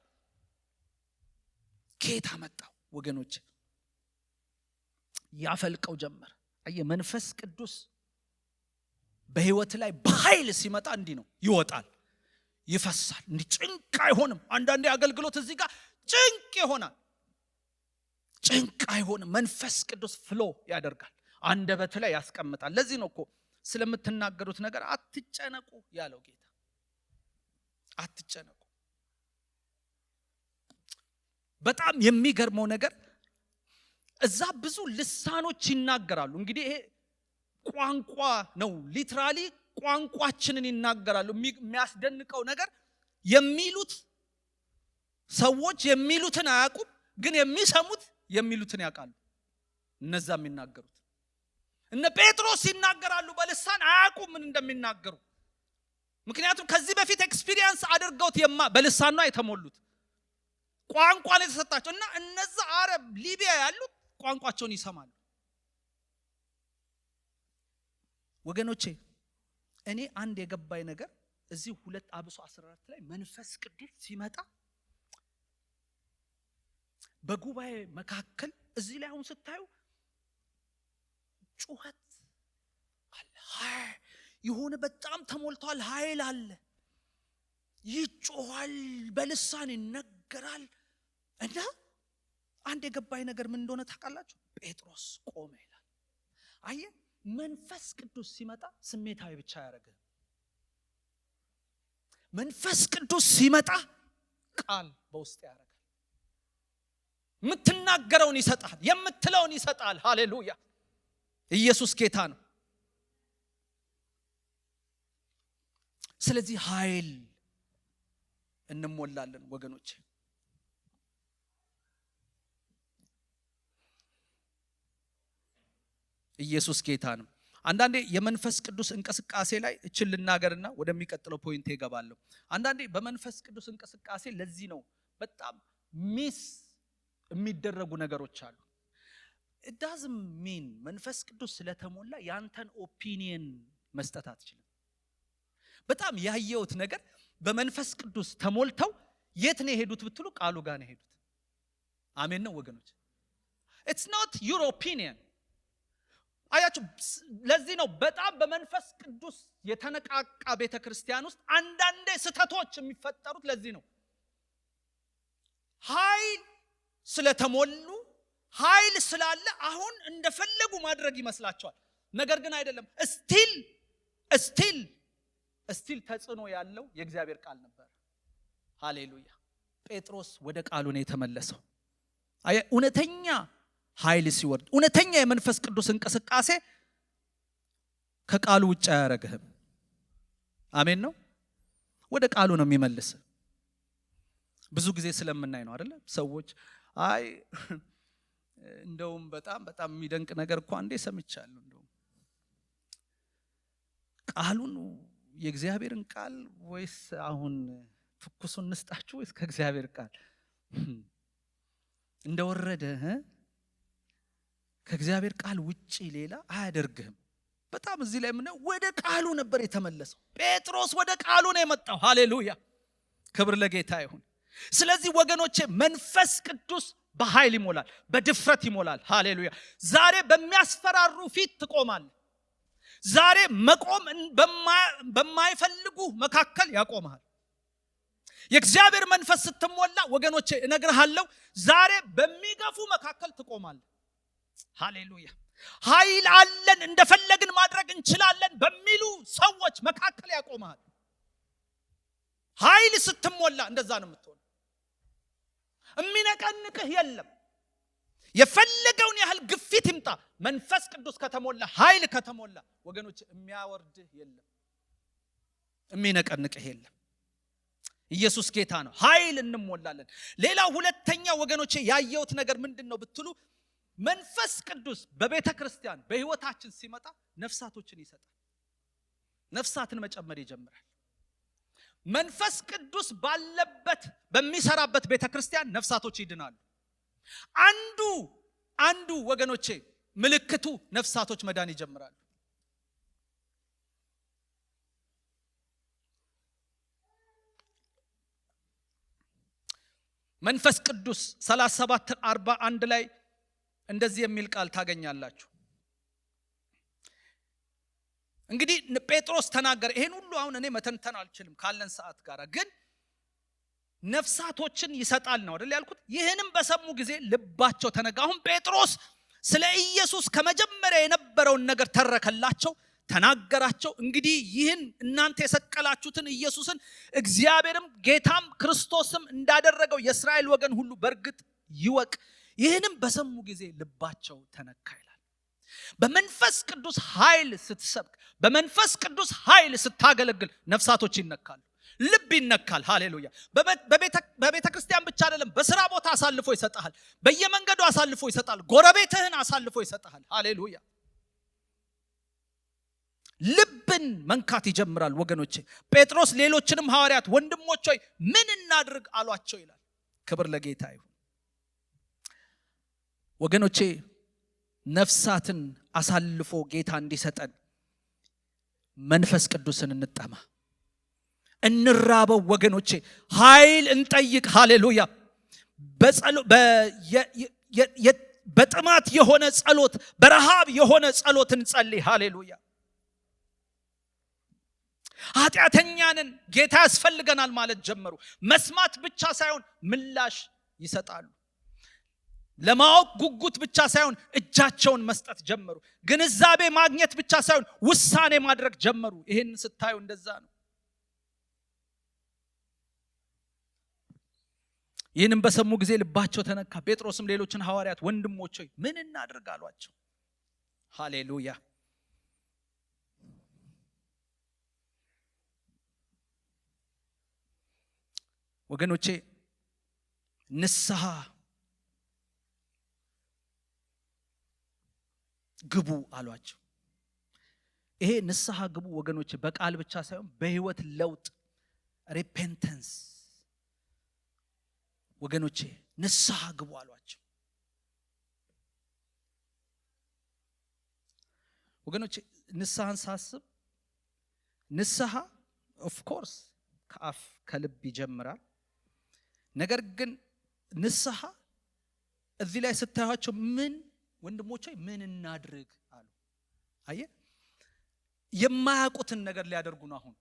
ከየት አመጣው ወገኖቼ? ያፈልቀው ጀመረ። መንፈስ ቅዱስ በህይወት ላይ በኃይል ሲመጣ እንዲህ ነው፣ ይወጣል፣ ይፈሳል። እንዲህ ጭንቅ አይሆንም። አንዳንዴ አገልግሎት እዚህ ጋር ጭንቅ ይሆናል። ጭንቅ አይሆንም። መንፈስ ቅዱስ ፍሎ ያደርጋል፣ አንደበት ላይ ያስቀምጣል። ለዚህ ነው እኮ ስለምትናገሩት ነገር አትጨነቁ ያለው ጌታ። አትጨነቁ። በጣም የሚገርመው ነገር እዛ ብዙ ልሳኖች ይናገራሉ። እንግዲህ ይሄ ቋንቋ ነው፣ ሊትራሊ ቋንቋችንን ይናገራሉ። የሚያስደንቀው ነገር የሚሉት ሰዎች የሚሉትን አያውቁም፣ ግን የሚሰሙት የሚሉትን ያውቃሉ። እነዛ የሚናገሩት እነ ጴጥሮስ ይናገራሉ በልሳን፣ አያውቁም ምን እንደሚናገሩ። ምክንያቱም ከዚህ በፊት ኤክስፒሪየንስ አድርገውት በልሳን ነው የተሞሉት፣ ቋንቋን የተሰጣቸው። እና እነዛ አረብ ሊቢያ ያሉት ቋንቋቸውን ይሰማሉ። ወገኖቼ እኔ አንድ የገባኝ ነገር እዚህ 2 አብሶ 14 ላይ መንፈስ ቅዱስ ሲመጣ በጉባኤ መካከል እዚህ ላይ አሁን ስታዩ ጩኸት አለ፣ የሆነ በጣም ተሞልቷል፣ ኃይል አለ፣ ይጮሃል፣ በልሳን ይነገራል። እና አንድ የገባኝ ነገር ምን እንደሆነ ታውቃላችሁ? ጴጥሮስ ቆመ ይላል። አየ መንፈስ ቅዱስ ሲመጣ ስሜታዊ ብቻ ያደርጋል። መንፈስ ቅዱስ ሲመጣ ቃል በውስጥ ያደርጋል። የምትናገረውን ይሰጣል፣ የምትለውን ይሰጣል። ሃሌሉያ! ኢየሱስ ጌታ ነው። ስለዚህ ኃይል እንሞላለን ወገኖች። ኢየሱስ ጌታ ነው። አንዳንዴ የመንፈስ ቅዱስ እንቅስቃሴ ላይ እችል ልናገርና ወደሚቀጥለው ፖይንት ይገባለሁ። አንዳንዴ በመንፈስ ቅዱስ እንቅስቃሴ ለዚህ ነው በጣም ሚስ የሚደረጉ ነገሮች አሉ። it doesn't mean መንፈስ ቅዱስ ስለተሞላ ያንተን ኦፒኒየን መስጠት አትችልም። በጣም ያየሁት ነገር በመንፈስ ቅዱስ ተሞልተው የት ነው የሄዱት ብትሉ ቃሉ ጋር ነው የሄዱት። አሜን ነው ወገኖች። it's not your opinion። አያችሁ፣ ለዚህ ነው በጣም በመንፈስ ቅዱስ የተነቃቃ ቤተክርስቲያን ውስጥ አንዳንዴ ስተቶች የሚፈጠሩት። ለዚህ ነው ኃይል ስለተሞሉ ኃይል ስላለ አሁን እንደፈለጉ ማድረግ ይመስላቸዋል። ነገር ግን አይደለም። እስቲል ተጽዕኖ ያለው የእግዚአብሔር ቃል ነበር። ሃሌሉያ! ጴጥሮስ ወደ ቃሉ ነው የተመለሰው። አይ እውነተኛ ኃይል ሲወርድ፣ እውነተኛ የመንፈስ ቅዱስ እንቅስቃሴ ከቃሉ ውጭ አያረግህም። አሜን ነው። ወደ ቃሉ ነው የሚመልስ። ብዙ ጊዜ ስለምናይ ነው አይደል? ሰዎች አይ እንደውም በጣም የሚደንቅ ነገር እንኳን እንደ ሰምቻለሁ። እንደውም ቃሉን የእግዚአብሔርን ቃል ወይስ አሁን ትኩሱን እንስጣችሁ ወይስ ከእግዚአብሔር ቃል እንደወረደ ከእግዚአብሔር ቃል ውጪ ሌላ አያደርግህም? በጣም እዚህ ላይ ምን ወደ ቃሉ ነበር የተመለሰው። ጴጥሮስ ወደ ቃሉ ነው የመጣው። ሃሌሉያ ክብር ለጌታ ይሁን። ስለዚህ ወገኖቼ መንፈስ ቅዱስ በኃይል ይሞላል፣ በድፍረት ይሞላል። ሃሌሉያ ዛሬ በሚያስፈራሩ ፊት ትቆማለህ። ዛሬ መቆም በማይፈልጉ መካከል ያቆማል። የእግዚአብሔር መንፈስ ስትሞላ ወገኖቼ እነግርሃለሁ ዛሬ በሚገፉ መካከል ትቆማለህ። ሃሌሉያ ኃይል አለን እንደፈለግን ማድረግ እንችላለን በሚሉ ሰዎች መካከል ያቆማል። ኃይል ስትሞላ እንደዛ ነው የምትሆነው። የሚነቀንቅህ የለም። የፈለገውን ያህል ግፊት ይምጣ፣ መንፈስ ቅዱስ ከተሞላ ኃይል ከተሞላ ወገኖች የሚያወርድህ የለም፣ የሚነቀንቅህ የለም። ኢየሱስ ጌታ ነው። ኃይል እንሞላለን። ሌላው ሁለተኛ ወገኖቼ ያየሁት ነገር ምንድነው ብትሉ መንፈስ ቅዱስ በቤተ ክርስቲያን በህይወታችን ሲመጣ ነፍሳቶችን ይሰጣል። ነፍሳትን መጨመር ይጀምራል። መንፈስ ቅዱስ ባለበት በሚሰራበት ቤተ ክርስቲያን ነፍሳቶች ይድናሉ። አንዱ ወገኖቼ ምልክቱ ነፍሳቶች መዳን ይጀምራሉ። መንፈስ ቅዱስ 37:41 ላይ እንደዚህ የሚል ቃል ታገኛላችሁ። እንግዲህ ጴጥሮስ ተናገረ። ይሄን ሁሉ አሁን እኔ መተንተን አልችልም ካለን ሰዓት ጋር፣ ግን ነፍሳቶችን ይሰጣል ነው አይደል ያልኩት። ይህንም በሰሙ ጊዜ ልባቸው ተነጋ። አሁን ጴጥሮስ ስለ ኢየሱስ ከመጀመሪያ የነበረውን ነገር ተረከላቸው፣ ተናገራቸው። እንግዲህ ይህን እናንተ የሰቀላችሁትን ኢየሱስን እግዚአብሔርም ጌታም ክርስቶስም እንዳደረገው የእስራኤል ወገን ሁሉ በእርግጥ ይወቅ። ይህንም በሰሙ ጊዜ ልባቸው ተነካ ይላል። በመንፈስ ቅዱስ ኃይል ስትሰብክ፣ በመንፈስ ቅዱስ ኃይል ስታገለግል ነፍሳቶች ይነካሉ፣ ልብ ይነካል። ሃሌሉያ በቤተ ክርስቲያን ብቻ አይደለም፣ በስራ ቦታ አሳልፎ ይሰጣል፣ በየመንገዱ አሳልፎ ይሰጣል፣ ጎረቤትህን አሳልፎ ይሰጣል። ሃሌሉያ ልብን መንካት ይጀምራል ወገኖቼ። ጴጥሮስ ሌሎችንም ሐዋርያት ወንድሞች ሆይ ምን እናድርግ አሏቸው ይላል። ክብር ለጌታ ይሁን። ወገኖቼ ነፍሳትን አሳልፎ ጌታ እንዲሰጠን መንፈስ ቅዱስን እንጠማ፣ እንራበው ወገኖቼ። ኃይል እንጠይቅ። ሃሌሉያ በጥማት የሆነ ጸሎት፣ በረሃብ የሆነ ጸሎት እንጸልይ። ሃሌሉያ ኃጢአተኛንን ጌታ ያስፈልገናል ማለት ጀመሩ። መስማት ብቻ ሳይሆን ምላሽ ይሰጣሉ። ለማወቅ ጉጉት ብቻ ሳይሆን እጃቸውን መስጠት ጀመሩ። ግንዛቤ ማግኘት ብቻ ሳይሆን ውሳኔ ማድረግ ጀመሩ። ይሄን ስታዩ እንደዛ ነው። ይህንም በሰሙ ጊዜ ልባቸው ተነካ። ጴጥሮስም ሌሎችን ሐዋርያት ወንድሞች ሆይ ምን እናድርግ አሏቸው። ሃሌሉያ ወገኖቼ ንስሐ ግቡ አሏቸው። ይሄ ንስሐ ግቡ ወገኖቼ በቃል ብቻ ሳይሆን በህይወት ለውጥ ሪፔንተንስ ወገኖቼ ንስሐ ግቡ አሏቸው። ወገኖቼ ንስሐን ሳስብ ንስሐ ኦፍ ኮርስ ከአፍ ከልብ ይጀምራል። ነገር ግን ንስሐ እዚህ ላይ ስታዩቸው ምን ወንድሞቼ ምን እናድርግ አሉ። አየ የማያውቁትን ነገር ሊያደርጉ ነው። አሁን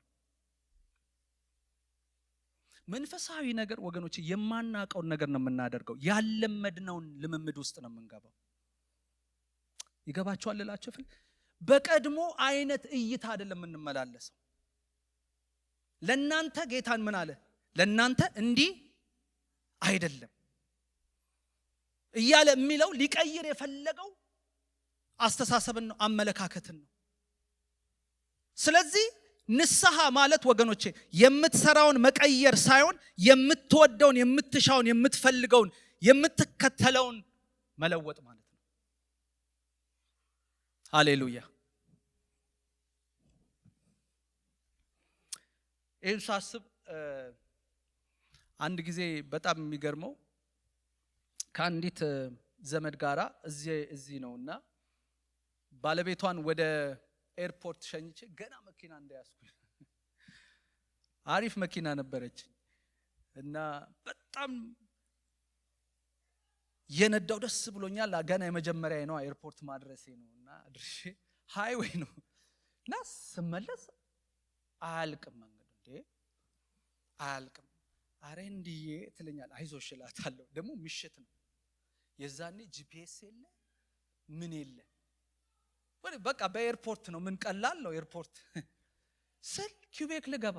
መንፈሳዊ ነገር ወገኖቼ የማናውቀውን ነገር ነው የምናደርገው። ያለመድነውን ልምምድ ውስጥ ነው የምንገባው። ይገባችኋል እላችሁ ፍል በቀድሞ አይነት እይታ አይደለም የምንመላለሰው። ለናንተ ጌታን ምን አለ? ለናንተ እንዲህ አይደለም እያለ የሚለው ሊቀይር የፈለገው አስተሳሰብን ነው፣ አመለካከትን ነው። ስለዚህ ንስሐ ማለት ወገኖቼ የምትሰራውን መቀየር ሳይሆን የምትወደውን፣ የምትሻውን፣ የምትፈልገውን፣ የምትከተለውን መለወጥ ማለት ነው። ሃሌሉያ ይህን ሳስብ አንድ ጊዜ በጣም የሚገርመው ከአንዲት ዘመድ ጋራ እዚህ ነውና ባለቤቷን ወደ ኤርፖርት ሸኝቼ ገና መኪና እንዳያስኩኝ አሪፍ መኪና ነበረች እና በጣም የነዳው ደስ ብሎኛል። ገና የመጀመሪያዬ ነው ኤርፖርት ማድረሴ ነውና ድርሼ ሃይዌይ ነው እና ስመለስ አያልቅም መንገዱ እንዴ አያልቅም። አረ እንዲዬ ትለኛል። አይዞሽ እላታለሁ። ደግሞ ምሽት ነው የዛኔ ጂፒኤስ የለ ምን የለ በቃ በኤርፖርት ነው ምን ቀላል ነው ኤርፖርት ስል ኪውቤክ ልገባ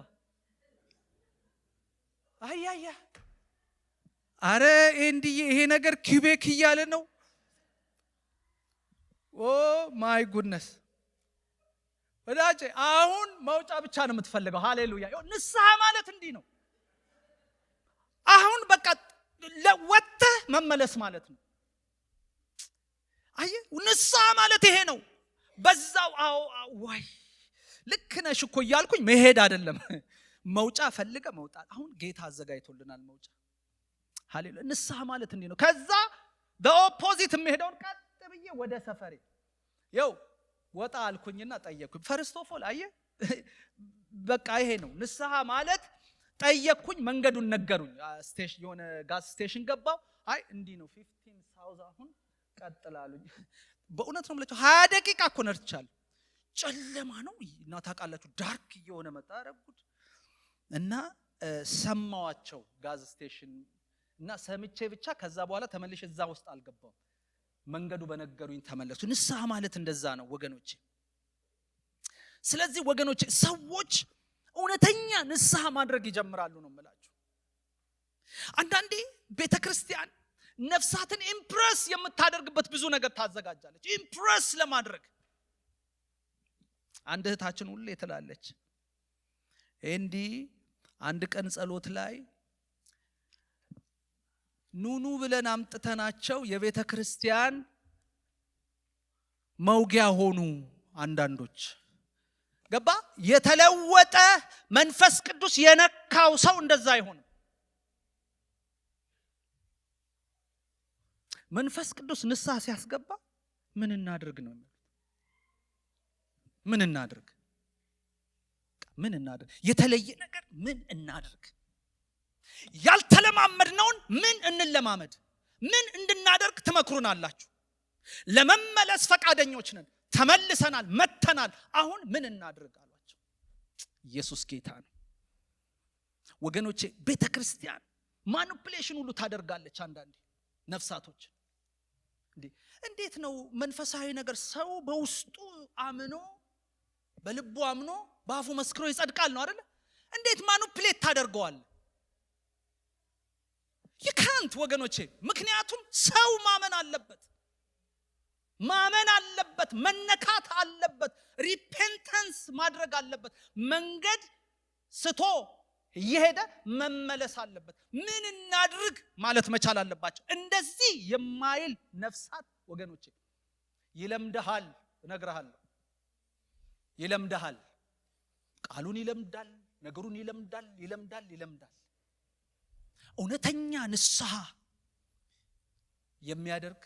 አያያ አረ እንዲዬ ይሄ ነገር ኪውቤክ እያለ ነው። ኦ ማይ ጉድነስ ወዳጄ አሁን መውጫ ብቻ ነው የምትፈልገው። ሃሌሉያ። ንስሐ ማለት እንዲህ ነው። አሁን በቃ ለወጥተህ መመለስ ማለት ነው። አይ ንስሐ ማለት ይሄ ነው። በዛው ዋይ ልክ ነሽ እኮ እያልኩኝ መሄድ አይደለም። መውጫ ፈልገ መውጣት። አሁን ጌታ አዘጋጅቶልናል መውጫ። ሃሌሉያ። ንስሐ ማለት እንዲህ ነው። ከዛ በኦፖዚት የሚሄደውን ቀጥ ብዬ ወደ ሰፈሬ ይው ወጣ አልኩኝና ጠየቅኩኝ። ፈርስት ኦፍ ኦል አየ በቃ ይሄ ነው ንስሐ ማለት። ጠየቅኩኝ፣ መንገዱን ነገሩኝ። ስቴሽን የሆነ ጋዝ ስቴሽን ገባው። አይ እንዲህ ነው 15,000 አሁን ቀጥላሉኝ። በእውነት ነው ማለት 20 ደቂቃ እኮ ነርቻለሁ። ጨለማ ነው እና ታውቃላችሁ ዳርክ እየሆነ መጣ። አረጉት እና ሰማዋቸው ጋዝ ስቴሽን እና ሰምቼ ብቻ ከዛ በኋላ ተመልሼ እዛ ውስጥ አልገባም። መንገዱ በነገሩኝ ተመለሱ። ንስሐ ማለት እንደዛ ነው ወገኖቼ። ስለዚህ ወገኖቼ ሰዎች እውነተኛ ንስሐ ማድረግ ይጀምራሉ ነው የምላችሁ። አንዳንዴ ቤተክርስቲያን ነፍሳትን ኢምፕረስ የምታደርግበት ብዙ ነገር ታዘጋጃለች። ኢምፕረስ ለማድረግ አንድ እህታችን ሁሌ ትላለች እንዲህ አንድ ቀን ጸሎት ላይ ኑኑ ብለን አምጥተናቸው የቤተ ክርስቲያን መውጊያ ሆኑ አንዳንዶች። ገባ? የተለወጠ መንፈስ ቅዱስ የነካው ሰው እንደዛ አይሆንም። መንፈስ ቅዱስ ንስሐ ሲያስገባ ምን እናድርግ ነው? ምን እናድርግ? ምን እናድርግ? የተለየ ነገር ምን እናድርግ? ያልተለማመድነውን ምን እንለማመድ? ምን እንድናደርግ ትመክሩናላችሁ? ለመመለስ ፈቃደኞች ነን። ተመልሰናል፣ መተናል። አሁን ምን እናድርግ አሏቸው። ኢየሱስ ጌታ ነው ወገኖቼ። ቤተክርስቲያን ማኒፑሌሽን ሁሉ ታደርጋለች። አንዳንዴ ነፍሳቶች እንዴት ነው መንፈሳዊ ነገር ሰው በውስጡ አምኖ በልቡ አምኖ በአፉ መስክሮ ይጸድቃል ነው አይደል? እንዴት ማኒፑሌት ታደርገዋል? ይካንት ወገኖቼ። ምክንያቱም ሰው ማመን አለበት፣ መነካት አለበት፣ ሪፔንተንስ ማድረግ አለበት። መንገድ ስቶ እየሄደ መመለስ አለበት። ምን እናድርግ ማለት መቻል አለባቸው። እንደዚህ የማይል ነፍሳት ወገኖቼ ይለምደሃል፣ እነግርሃለሁ ይለምደሃል። ቃሉን ይለምዳል፣ ነገሩን ይለምዳል። እውነተኛ ንስሐ የሚያደርግ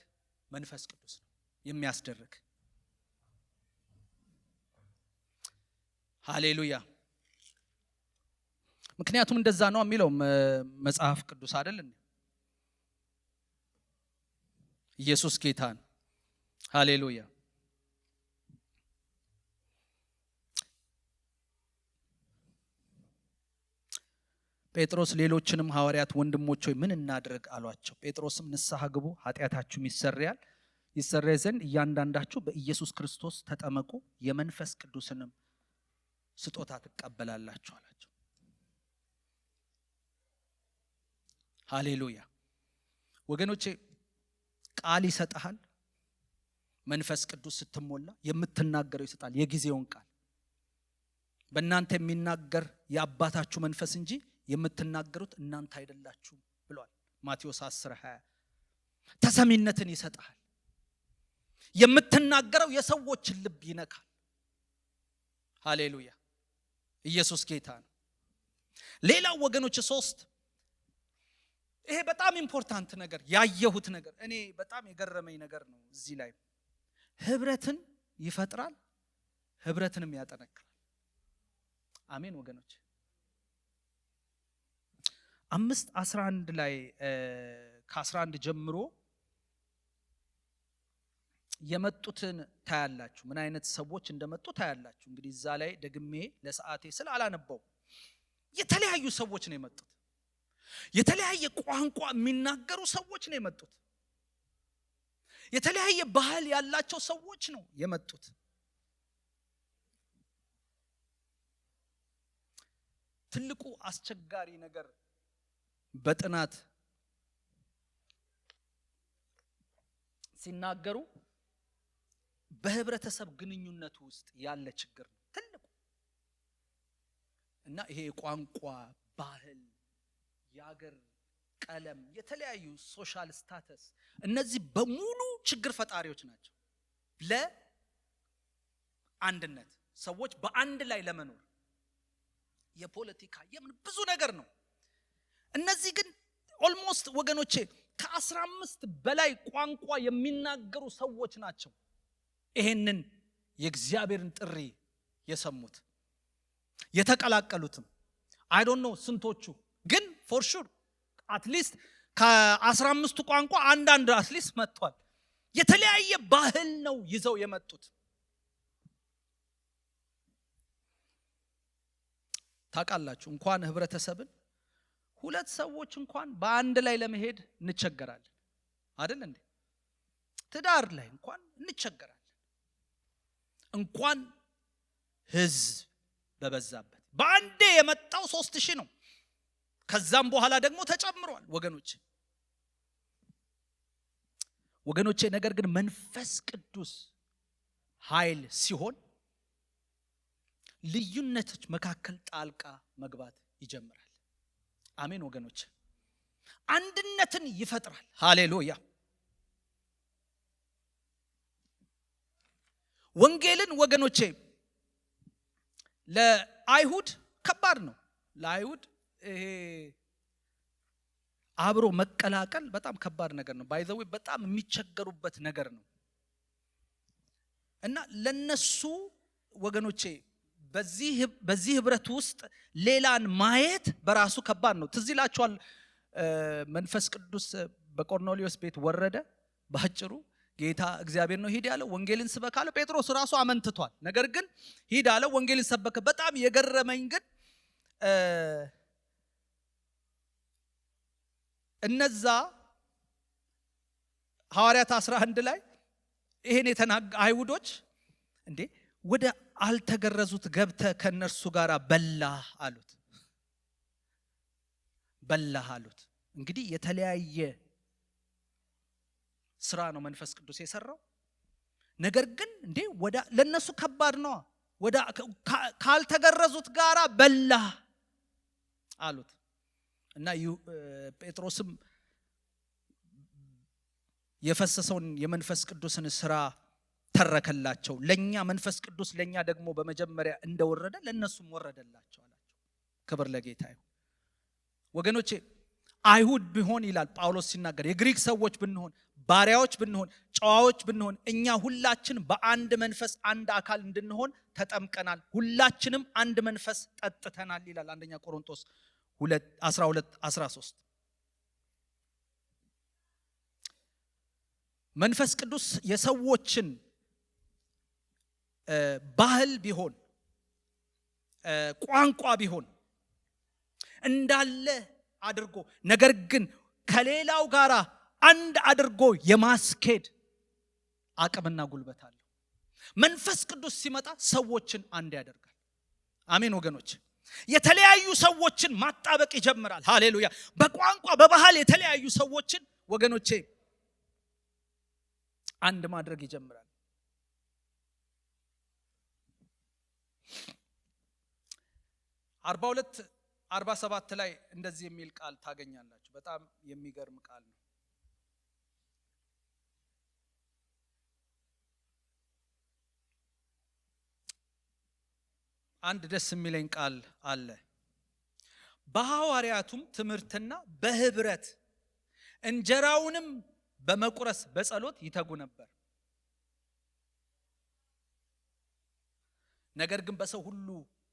መንፈስ ቅዱስ ነው የሚያስደርግ። ሃሌሉያ። ምክንያቱም እንደዛ ነው የሚለው መጽሐፍ ቅዱስ አይደል? ኢየሱስ ጌታ ነው። ሃሌሉያ። ጴጥሮስ ሌሎችንም ሐዋርያት ወንድሞች ሆይ ምን እናድርግ አሏቸው። ጴጥሮስም ንስሐ ግቡ፣ ኃጢአታችሁም ይሰረይ ዘንድ እያንዳንዳችሁ በኢየሱስ ክርስቶስ ተጠመቁ፣ የመንፈስ ቅዱስንም ስጦታ ትቀበላላችሁ አላቸው። ሃሌሉያ ወገኖቼ። ቃል ይሰጣል መንፈስ ቅዱስ ስትሞላ የምትናገረው ይሰጣል። የጊዜውን ቃል በእናንተ የሚናገር የአባታችሁ መንፈስ እንጂ የምትናገሩት እናንተ አይደላችሁም ብሏል ማቴዎስ 10:20። ተሰሚነትን ይሰጣል። የምትናገረው የሰዎችን ልብ ይነካል። ሃሌሉያ ኢየሱስ ጌታ ነው። ሌላው ወገኖች 3 ይሄ በጣም ኢምፖርታንት ነገር ያየሁት ነገር እኔ በጣም የገረመኝ ነገር ነው። እዚህ ላይ ህብረትን ይፈጥራል፣ ህብረትንም ያጠነክራል። አሜን ወገኖች። 5:11 ላይ ከ11 ጀምሮ የመጡትን ታያላችሁ። ምን አይነት ሰዎች እንደመጡ ታያላችሁ። እንግዲህ እዛ ላይ ደግሜ ለሰዓቴ ስለ አላነበው የተለያዩ ሰዎች ነው የመጡት። የተለያየ ቋንቋ የሚናገሩ ሰዎች ነው የመጡት። የተለያየ ባህል ያላቸው ሰዎች ነው የመጡት። ትልቁ አስቸጋሪ ነገር በጥናት ሲናገሩ በህብረተሰብ ግንኙነት ውስጥ ያለ ችግር ነው ትልቁ። እና ይሄ ቋንቋ፣ ባህል፣ ያገር ቀለም፣ የተለያዩ ሶሻል ስታተስ እነዚህ በሙሉ ችግር ፈጣሪዎች ናቸው ለአንድነት ሰዎች በአንድ ላይ ለመኖር። የፖለቲካ የምን ብዙ ነገር ነው። እነዚህ ግን ኦልሞስት ወገኖቼ ከ15 በላይ ቋንቋ የሚናገሩ ሰዎች ናቸው ይሄንን የእግዚአብሔርን ጥሪ የሰሙት የተቀላቀሉትም። አይ ዶንት ኖ ስንቶቹ ግን ፎር ሹር አትሊስት ከ15ቱ ቋንቋ አንዳንድ አትሊስት መጥቷል። የተለያየ ባህል ነው ይዘው የመጡት። ታውቃላችሁ እንኳን ህብረተሰብን ሁለት ሰዎች እንኳን በአንድ ላይ ለመሄድ እንቸገራለን አይደል እንዴ? ትዳር ላይ እንኳን እንቸገራለን። እንኳን ህዝብ በበዛበት በአንዴ የመጣው 3000 ነው። ከዛም በኋላ ደግሞ ተጨምሯል ወገኖቼ። ነገር ግን መንፈስ ቅዱስ ኃይል ሲሆን ልዩነቶች መካከል ጣልቃ መግባት ይጀምራል። አሜን ወገኖቼ። አንድነትን ይፈጥራል። ሃሌሉያ። ወንጌልን ወገኖቼ ለአይሁድ ከባድ ነው። ለአይሁድ ይሄ አብሮ መቀላቀል በጣም ከባድ ነገር ነው። ባይ ዘ ዌይ በጣም የሚቸገሩበት ነገር ነው። እና ለነሱ ወገኖቼ በዚህ ህብረት ውስጥ ሌላን ማየት በራሱ ከባድ ነው። ትዝ ይላችኋል መንፈስ ቅዱስ በቆርኔሌዎስ ቤት ወረደ። ባጭሩ ጌታ እግዚአብሔር ነው ሂድ ያለው፣ ወንጌልን ስበክ አለ። ጴጥሮስ ራሱ አመንትቷል። ነገር ግን ሂድ አለ፣ ወንጌልን ሰበከ። በጣም የገረመኝ ግን እነዛ ሐዋርያት 11 ላይ ይሄን የተናገሩ አይሁዶች እንዴ ወደ አልተገረዙት ገብተ ከነርሱ ጋር በላህ አሉት። እንግዲህ የተለያየ ስራ ነው መንፈስ ቅዱስ የሰራው። ነገር ግን እንዴ ለነሱ ከባድ ነው። ወደ ካልተገረዙት ጋር በላህ አሉት። እና ጴጥሮስም የፈሰሰውን የመንፈስ ቅዱስን ስራ ተረከላቸው። ለኛ መንፈስ ቅዱስ ለኛ ደግሞ በመጀመሪያ እንደወረደ ለነሱም ወረደላቸው አላቸው። ክብር ለጌታ ይሁን ወገኖቼ። አይሁድ ቢሆን ይላል ጳውሎስ ሲናገር፣ የግሪክ ሰዎች ብንሆን፣ ባሪያዎች ብንሆን፣ ጨዋዎች ብንሆን፣ እኛ ሁላችን በአንድ መንፈስ አንድ አካል እንድንሆን ተጠምቀናል፣ ሁላችንም አንድ መንፈስ ጠጥተናል ይላል አንደኛ ቆሮንቶስ 2:12-13። መንፈስ ቅዱስ የሰዎችን ባህል ቢሆን ቋንቋ ቢሆን እንዳለ አድርጎ ነገር ግን ከሌላው ጋር አንድ አድርጎ የማስኬድ አቅምና ጉልበት አለው። መንፈስ ቅዱስ ሲመጣ ሰዎችን አንድ ያደርጋል። አሜን ወገኖች። የተለያዩ ሰዎችን ማጣበቅ ይጀምራል። ሃሌሉያ። በቋንቋ በባህል የተለያዩ ሰዎችን ወገኖቼ አንድ ማድረግ ይጀምራል። 42-47 ላይ እንደዚህ የሚል ቃል ታገኛላችሁ። በጣም የሚገርም ቃል ነው። አንድ ደስ የሚለኝ ቃል አለ። በሐዋርያቱም ትምህርትና በህብረት እንጀራውንም በመቁረስ በጸሎት ይተጉ ነበር። ነገር ግን በሰው ሁሉ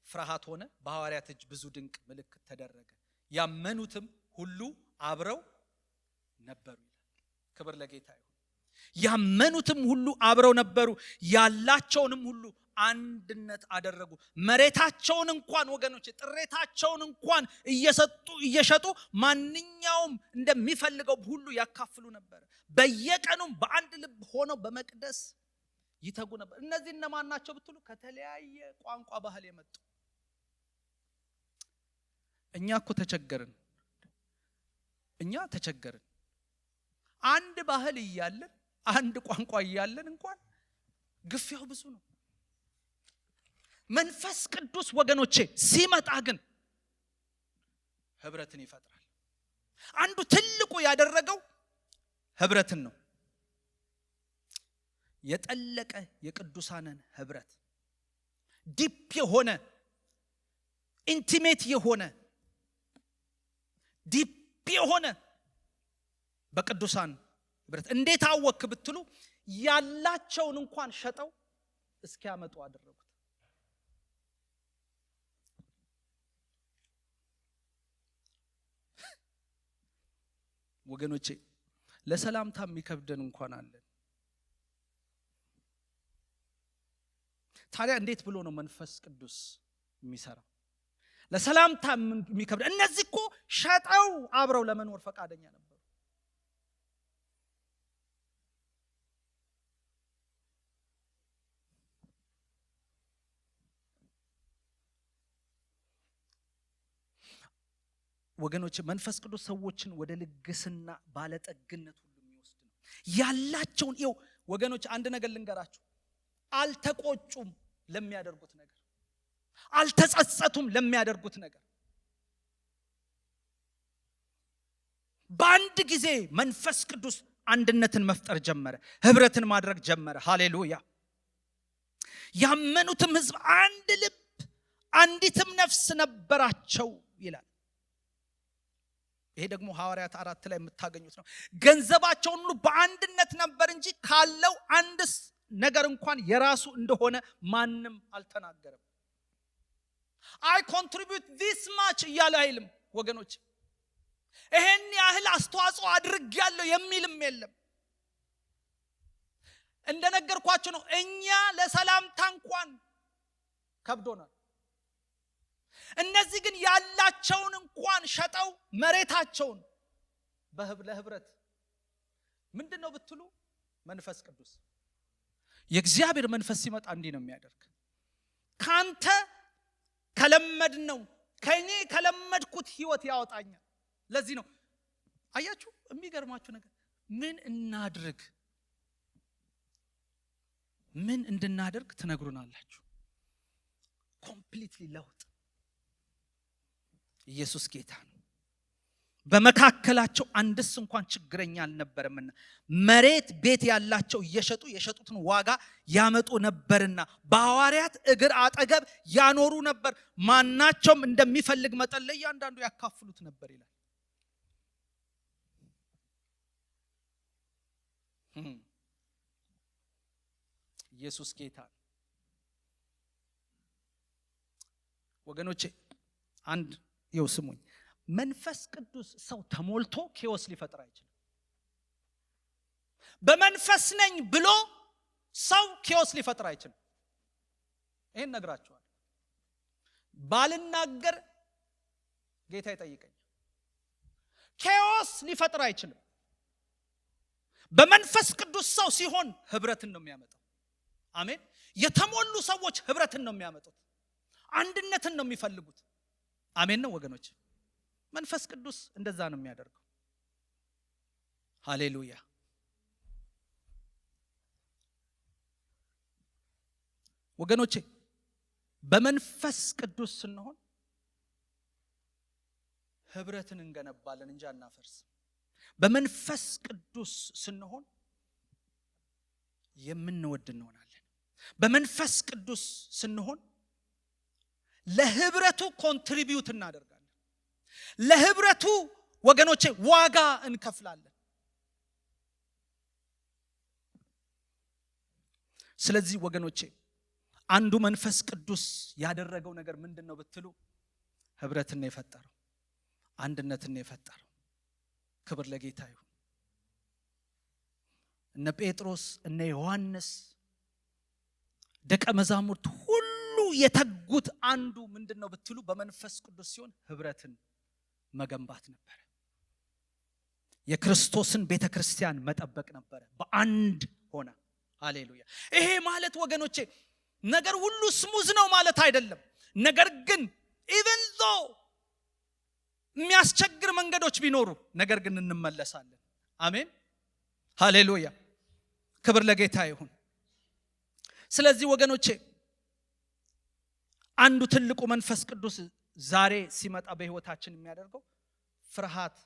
ፍርሃት ሆነ፣ በሐዋርያት እጅ ብዙ ድንቅ ምልክት ተደረገ፣ ያመኑትም ሁሉ አብረው ነበሩ ይላል። ክብር ለጌታ ይሁን። ያመኑትም ሁሉ አብረው ነበሩ፣ ያላቸውንም ሁሉ አንድነት አደረጉ። መሬታቸውን እንኳን ወገኖች ጥሬታቸውን እንኳን እየሸጡ ማንኛውም እንደሚፈልገው ሁሉ ያካፍሉ ነበር። በየቀኑም በአንድ ልብ ሆነው በመቅደስ ይተጉ ነበር። እነዚህ እነማን ናቸው ብትሉ ከተለያየ ቋንቋ ባህል የመጡ። እኛ እኮ ተቸገርን። አንድ ባህል እያለን አንድ ቋንቋ እያለን እንኳን ግፊያው ብዙ ነው። መንፈስ ቅዱስ ወገኖቼ ሲመጣ ግን ህብረትን ይፈጥራል። አንዱ ትልቁ ያደረገው ህብረትን ነው። የጠለቀ የቅዱሳንን ህብረት፣ ዲፕ የሆነ ኢንቲሜት የሆነ ዲፕ የሆነ በቅዱሳን ህብረት እንዴት አወክ ብትሉ ያላቸውን እንኳን ሸጠው እስኪያመጡ አደረጉት። ወገኖቼ ለሰላምታ የሚከብደን እንኳን አለን። ታዲያ እንዴት ብሎ ነው መንፈስ ቅዱስ የሚሰራው? ለሰላምታ የሚከብድ እነዚህ እኮ ሸጠው አብረው ለመኖር ፈቃደኛ ነበሩ። ወገኖች መንፈስ ቅዱስ ሰዎችን ወደ ልግስና ባለጠግነት ሁሉ የሚወስድ ነው። ያላቸውን ይው ወገኖች አንድ ነገር ልንገራችሁ፣ አልተቆጩም ለሚያደርጉት ነገር፣ አልተጸጸቱም ለሚያደርጉት ነገር። በአንድ ጊዜ መንፈስ ቅዱስ አንድነትን መፍጠር ጀመረ፣ ህብረትን ማድረግ ጀመረ። ሃሌሉያ። ያመኑትም ህዝብ አንድ ልብ አንዲትም ነፍስ ነበራቸው ይላል። ይሄ ደግሞ ሐዋርያት 4 ላይ የምታገኙት ነው። ገንዘባቸውን ሁሉ በአንድነት ነበር እንጂ ካለው አንድስ ነገር እንኳን የራሱ እንደሆነ ማንም አልተናገረም። I contribute this much እያለ አይልም ወገኖች። ይሄን ያህል አስተዋጽኦ አድርጌያለሁ የሚልም የለም። እንደነገርኳችሁ ነው። እኛ ለሰላምታ እንኳን ከብዶናል። እነዚህ ግን ያላቸውን እንኳን ሸጠው መሬታቸውን ለህብረት ምንድነው ብትሉ መንፈስ ቅዱስ የእግዚአብሔር መንፈስ ሲመጣ እንዲህ ነው የሚያደርግ። ካንተ ከለመድነው ከኔ ከለመድኩት ህይወት ያወጣኛል። ለዚህ ነው አያችሁ የሚገርማችሁ ነገር ምን እናድርግ ምን እንድናደርግ ትነግሩናላችሁ። ኮምፕሊትሊ ለውጥ። ኢየሱስ ጌታ ነው። በመካከላቸው አንድስ እንኳን ችግረኛ አልነበረምና መሬት ቤት ያላቸው የሸጡትን ዋጋ ያመጡ ነበርና በሐዋርያት እግር አጠገብ ያኖሩ ነበር። ማናቸውም እንደሚፈልግ መጠን ለእያንዳንዱ ያካፍሉት ነበር ይላል። ኢየሱስ ጌታ ወገኖቼ አንድ ይውስሙኝ። መንፈስ ቅዱስ ሰው ተሞልቶ ኬዎስ ሊፈጥር አይችልም። በመንፈስ ነኝ ብሎ ሰው ኬዎስ ሊፈጥር አይችልም። ይሄን ነግራችኋል። ባልናገር ጌታ ይጠይቀኝ። ኬዎስ ሊፈጥር አይችልም። በመንፈስ ቅዱስ ሰው ሲሆን ህብረትን ነው የሚያመጣው። አሜን። የተሞሉ ሰዎች ህብረትን ነው የሚያመጡት። አንድነትን ነው የሚፈልጉት። አሜን ነው ወገኖች። መንፈስ ቅዱስ እንደዛ ነው የሚያደርገው። ሃሌሉያ። ወገኖቼ በመንፈስ ቅዱስ ስንሆን ህብረትን እንገነባለን እንጂ አናፈርስ። በመንፈስ ቅዱስ ስንሆን የምንወድ እንሆናለን። በመንፈስ ቅዱስ ስንሆን ለህብረቱ ኮንትሪቢዩት እናደርጋለን። ለህብረቱ ወገኖቼ ዋጋ እንከፍላለን። ስለዚህ ወገኖቼ አንዱ መንፈስ ቅዱስ ያደረገው ነገር ምንድነው ብትሉ ህብረትን የፈጠረው፣ አንድነትን የፈጠረው። ክብር ለጌታ ይሁን። እነ ጴጥሮስ እነ ዮሐንስ ደቀ መዛሙርት ሁሉ የተጉት አንዱ ምንድነው ብትሉ በመንፈስ ቅዱስ ሲሆን ህብረትን መገንባት ነበር። የክርስቶስን ቤተክርስቲያን መጠበቅ ነበር። በአንድ ሆነ። ሃሌሉያ። ይሄ ማለት ወገኖቼ ነገር ሁሉ ስሙዝ ነው ማለት አይደለም። ነገር ግን ኢቭን ዞ የሚያስቸግር መንገዶች ቢኖሩ ነገር ግን እንመለሳለን። አሜን ሃሌሉያ። ክብር ለጌታ ይሁን። ስለዚህ ወገኖቼ አንዱ ትልቁ መንፈስ ቅዱስ ዛሬ ሲመጣ በህይወታችን የሚያደርገው ፍርሃት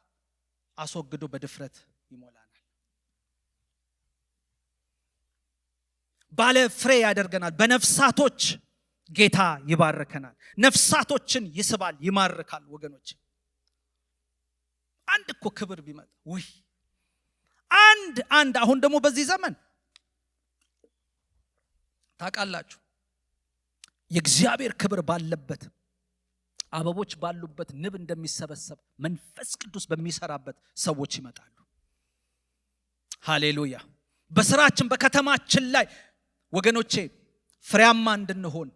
አስወግዶ በድፍረት ይሞላናል። ባለ ፍሬ ያደርገናል። በነፍሳቶች ጌታ ይባርከናል። ነፍሳቶችን ይስባል፣ ይማርካል። ወገኖች አንድ እኮ ክብር ቢመጣ ወይ አንድ አሁን ደግሞ በዚህ ዘመን ታውቃላችሁ የእግዚአብሔር ክብር ባለበት አበቦች ባሉበት ንብ እንደሚሰበሰብ መንፈስ ቅዱስ በሚሰራበት ሰዎች ይመጣሉ። ሃሌሉያ። በስራችን በከተማችን ላይ ወገኖቼ ፍሬያማ እንድንሆን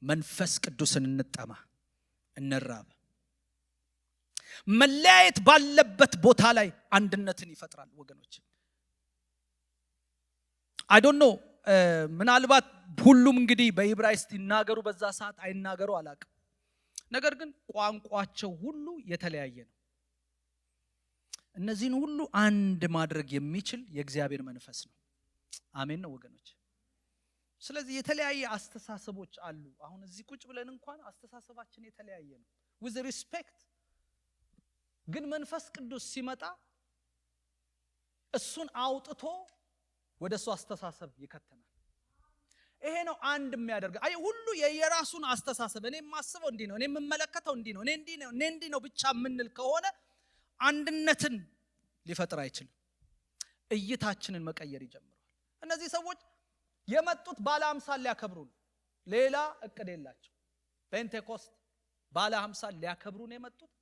መንፈስ ቅዱስን እንጠማ፣ እንራብ። መለያየት ባለበት ቦታ ላይ አንድነትን ይፈጥራል ወገኖቼ። አይ ዶንት ኖ ምናልባት ሁሉም እንግዲህ በዕብራይስጥ ይናገሩ በዛ ሰዓት አይናገሩ አላውቅም። ነገር ግን ቋንቋቸው ሁሉ የተለያየ ነው። እነዚህን ሁሉ አንድ ማድረግ የሚችል የእግዚአብሔር መንፈስ ነው። አሜን ነው ወገኖች። ስለዚህ የተለያየ አስተሳሰቦች አሉ። አሁን እዚህ ቁጭ ብለን እንኳን አስተሳሰባችን የተለያየ ነው with respect። ግን መንፈስ ቅዱስ ሲመጣ እሱን አውጥቶ ወደሱ አስተሳሰብ ይከተናል። ይሄ ነው አንድ የሚያደርገው። አይ ሁሉ የየራሱን አስተሳሰብ እኔ የማስበው እንዲህ ነው፣ እኔ የምመለከተው እንዲህ ነው፣ እኔ እንዲህ ነው ብቻ ምንል ከሆነ አንድነትን ሊፈጥር አይችልም። እይታችንን መቀየር ይጀምራል። እነዚህ ሰዎች የመጡት ባለ 50 ሊያከብሩ ነው። ሌላ እቅድ የላቸው። ፔንቴኮስት ባለ 50 ሊያከብሩ ነው የመጡት።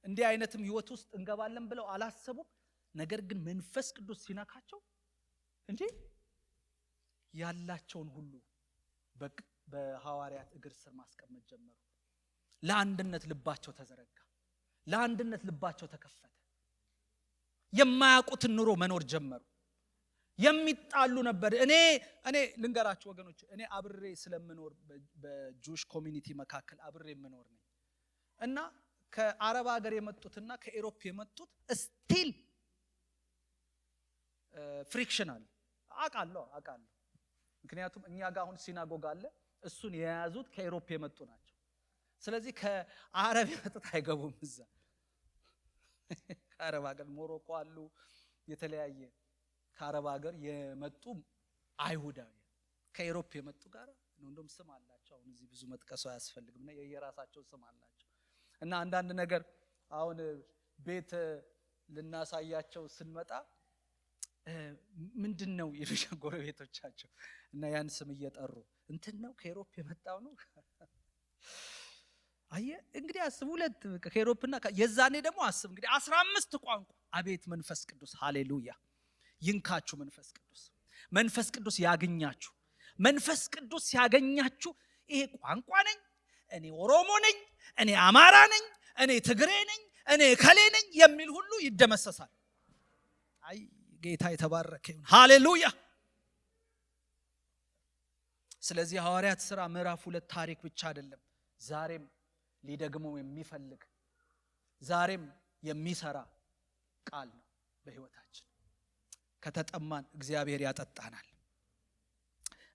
እንዲህ አይነትም ህይወት ውስጥ እንገባለን ብለው አላሰቡም። ነገር ግን መንፈስ ቅዱስ ሲነካቸው እንጂ ያላቸውን ሁሉ በሐዋርያት እግር ስር ማስቀመጥ ጀመሩ። ለአንድነት ልባቸው ተዘረጋ። ለአንድነት ልባቸው ተከፈተ። የማያውቁትን ኑሮ መኖር ጀመሩ። የሚጣሉ ነበር። እኔ ልንገራችሁ ወገኖች፣ እኔ አብሬ ስለምኖር በጁሽ ኮሚኒቲ መካከል አብሬ የምኖር ነኝ እና ከአረብ ሀገር የመጡትና ከኢሮፕ የመጡት ስቲል ፍሪክሽናል አቃለሁ። ምክንያቱም እኛ ጋር አሁን ሲናጎግ አለ፣ እሱን የያዙት ከኢሮፕ የመጡ ናቸው። ስለዚህ ከአረብ የመጡት አይገቡም እዛ። ከአረብ ሀገር ሞሮኮ አሉ፣ የተለያየ ከአረብ ሀገር የመጡ አይሁዳዊ ከኢሮፕ የመጡ ጋር ነው። እንደውም ስም አላቸው። አሁን እዚህ ብዙ መጥቀስ አያስፈልግም እና የየራሳቸው ስም አላቸው። እና አንዳንድ ነገር አሁን ቤት ልናሳያቸው ስንመጣ ምንድነው ይሉሽ ጎረቤቶቻቸው እና ያን ስም እየጠሩ እንትን ነው ከኢሮፕ የመጣው ነው። አየ እንግዲህ አስቡ፣ ሁለት ከኢሮፕና የዛኔ ደግሞ አስብ እንግዲህ 15 ቋንቋ። አቤት መንፈስ ቅዱስ ሃሌሉያ ይንካችሁ። መንፈስ ቅዱስ ያገኛችሁ። መንፈስ ቅዱስ ያገኛችሁ ይሄ ቋንቋ ነኝ፣ እኔ ኦሮሞ ነኝ፣ እኔ አማራ ነኝ፣ እኔ ትግሬ ነኝ፣ እኔ ከሌ ነኝ የሚል ሁሉ ይደመሰሳል። አይ ጌታ የተባረከ ይሁን። ሃሌሉያ። ስለዚህ ሐዋርያት ሥራ ምዕራፍ 2 ታሪክ ብቻ አይደለም፣ ዛሬም ሊደግመው የሚፈልግ ዛሬም የሚሰራ ቃል ነው በህይወታችን። ከተጠማን እግዚአብሔር ያጠጣናል።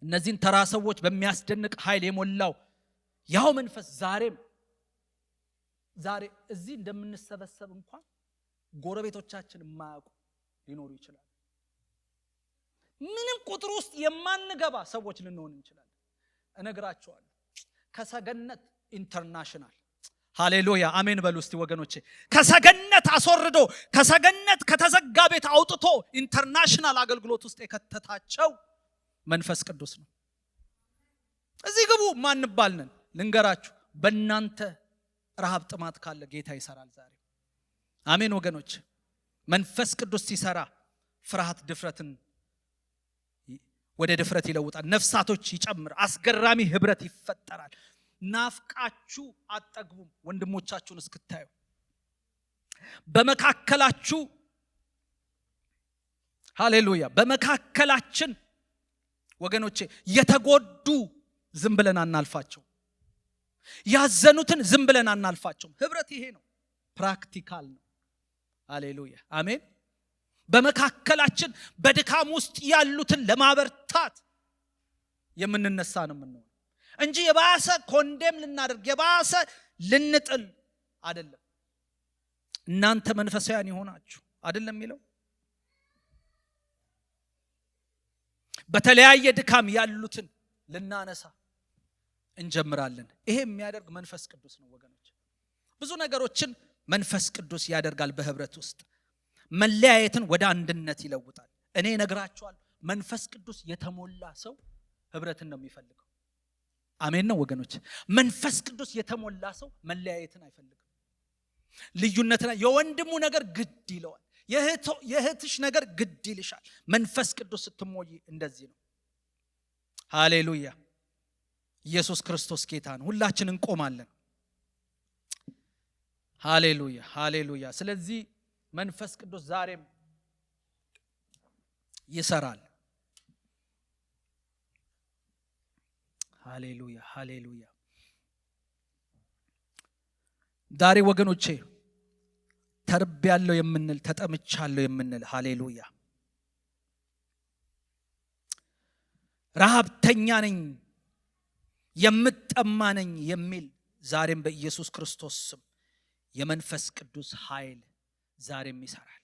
እነዚህን ተራ ሰዎች በሚያስደንቅ ኃይል የሞላው ያው መንፈስ ዛሬ እዚህ እንደምንሰበሰብ እንኳን ጎረቤቶቻችን የማያውቁ ሊኖሩ ይችላል። ምንም ቁጥር ውስጥ የማንገባ ሰዎች ልንሆን እንችላለን። እነግራቸዋለሁ። ከሰገነት ኢንተርናሽናል ሃሌሉያ አሜን በሉ እስቲ ወገኖቼ። ከሰገነት አስወርዶ ከሰገነት ከተዘጋ ቤት አውጥቶ ኢንተርናሽናል አገልግሎት ውስጥ የከተታቸው መንፈስ ቅዱስ ነው። እዚህ ግቡ ማንባል ነን። ልንገራችሁ፣ በእናንተ ረሃብ ጥማት ካለ ጌታ ይሰራል ዛሬ። አሜን ወገኖች። መንፈስ ቅዱስ ሲሰራ ፍርሃት ድፍረትን ወደ ድፍረት ይለውጣል። ነፍሳቶች ይጨምር፣ አስገራሚ ህብረት ይፈጠራል። ናፍቃችሁ አጠግቡም ወንድሞቻችሁን እስክታዩ። በመካከላችሁ ሃሌሉያ፣ በመካከላችን ወገኖቼ የተጎዱ ዝም ብለን አናልፋቸው። ያዘኑትን ዝም ብለን አናልፋቸው። ህብረት ይሄ ነው፣ ፕራክቲካል ነው። ሃሌሉያ አሜን። በመካከላችን በድካም ውስጥ ያሉትን ለማበርታት የምንነሳ ነው የምንሆነው እንጂ የባሰ ኮንዴም ልናደርግ የባሰ ልንጥል አይደለም። እናንተ መንፈሳውያን ይሆናችሁ አይደለም የሚለው። በተለያየ ድካም ያሉትን ልናነሳ እንጀምራለን። ይሄ የሚያደርግ መንፈስ ቅዱስ ነው ወገኖች። ብዙ ነገሮችን መንፈስ ቅዱስ ያደርጋል በህብረት ውስጥ። መለያየትን ወደ አንድነት ይለውጣል። እኔ ነግራችኋለሁ፣ መንፈስ ቅዱስ የተሞላ ሰው ህብረትን ነው የሚፈልገው። አሜን ነው ወገኖች። መንፈስ ቅዱስ የተሞላ ሰው መለያየትን አይፈልግም። ልዩነትና የወንድሙ ነገር ግድ ይለዋል። የእህትሽ ነገር ግድ ይልሻል። መንፈስ ቅዱስ ስትሞይ እንደዚህ ነው። ሃሌሉያ ኢየሱስ ክርስቶስ ጌታ ነው። ሁላችን እንቆማለን። ሃሌሉያ ሃሌሉያ። ስለዚህ መንፈስ ቅዱስ ዛሬም ይሰራል። ሃሌሉያ ሃሌሉያ። ዛሬ ወገኖቼ ተርቤያለሁ የምንል፣ ተጠምቻለሁ የምንል፣ ሃሌሉያ ረሃብተኛ ነኝ የምጠማ ነኝ የሚል ዛሬም በኢየሱስ ክርስቶስ ስም የመንፈስ ቅዱስ ኃይል ዛሬም ይሰራል።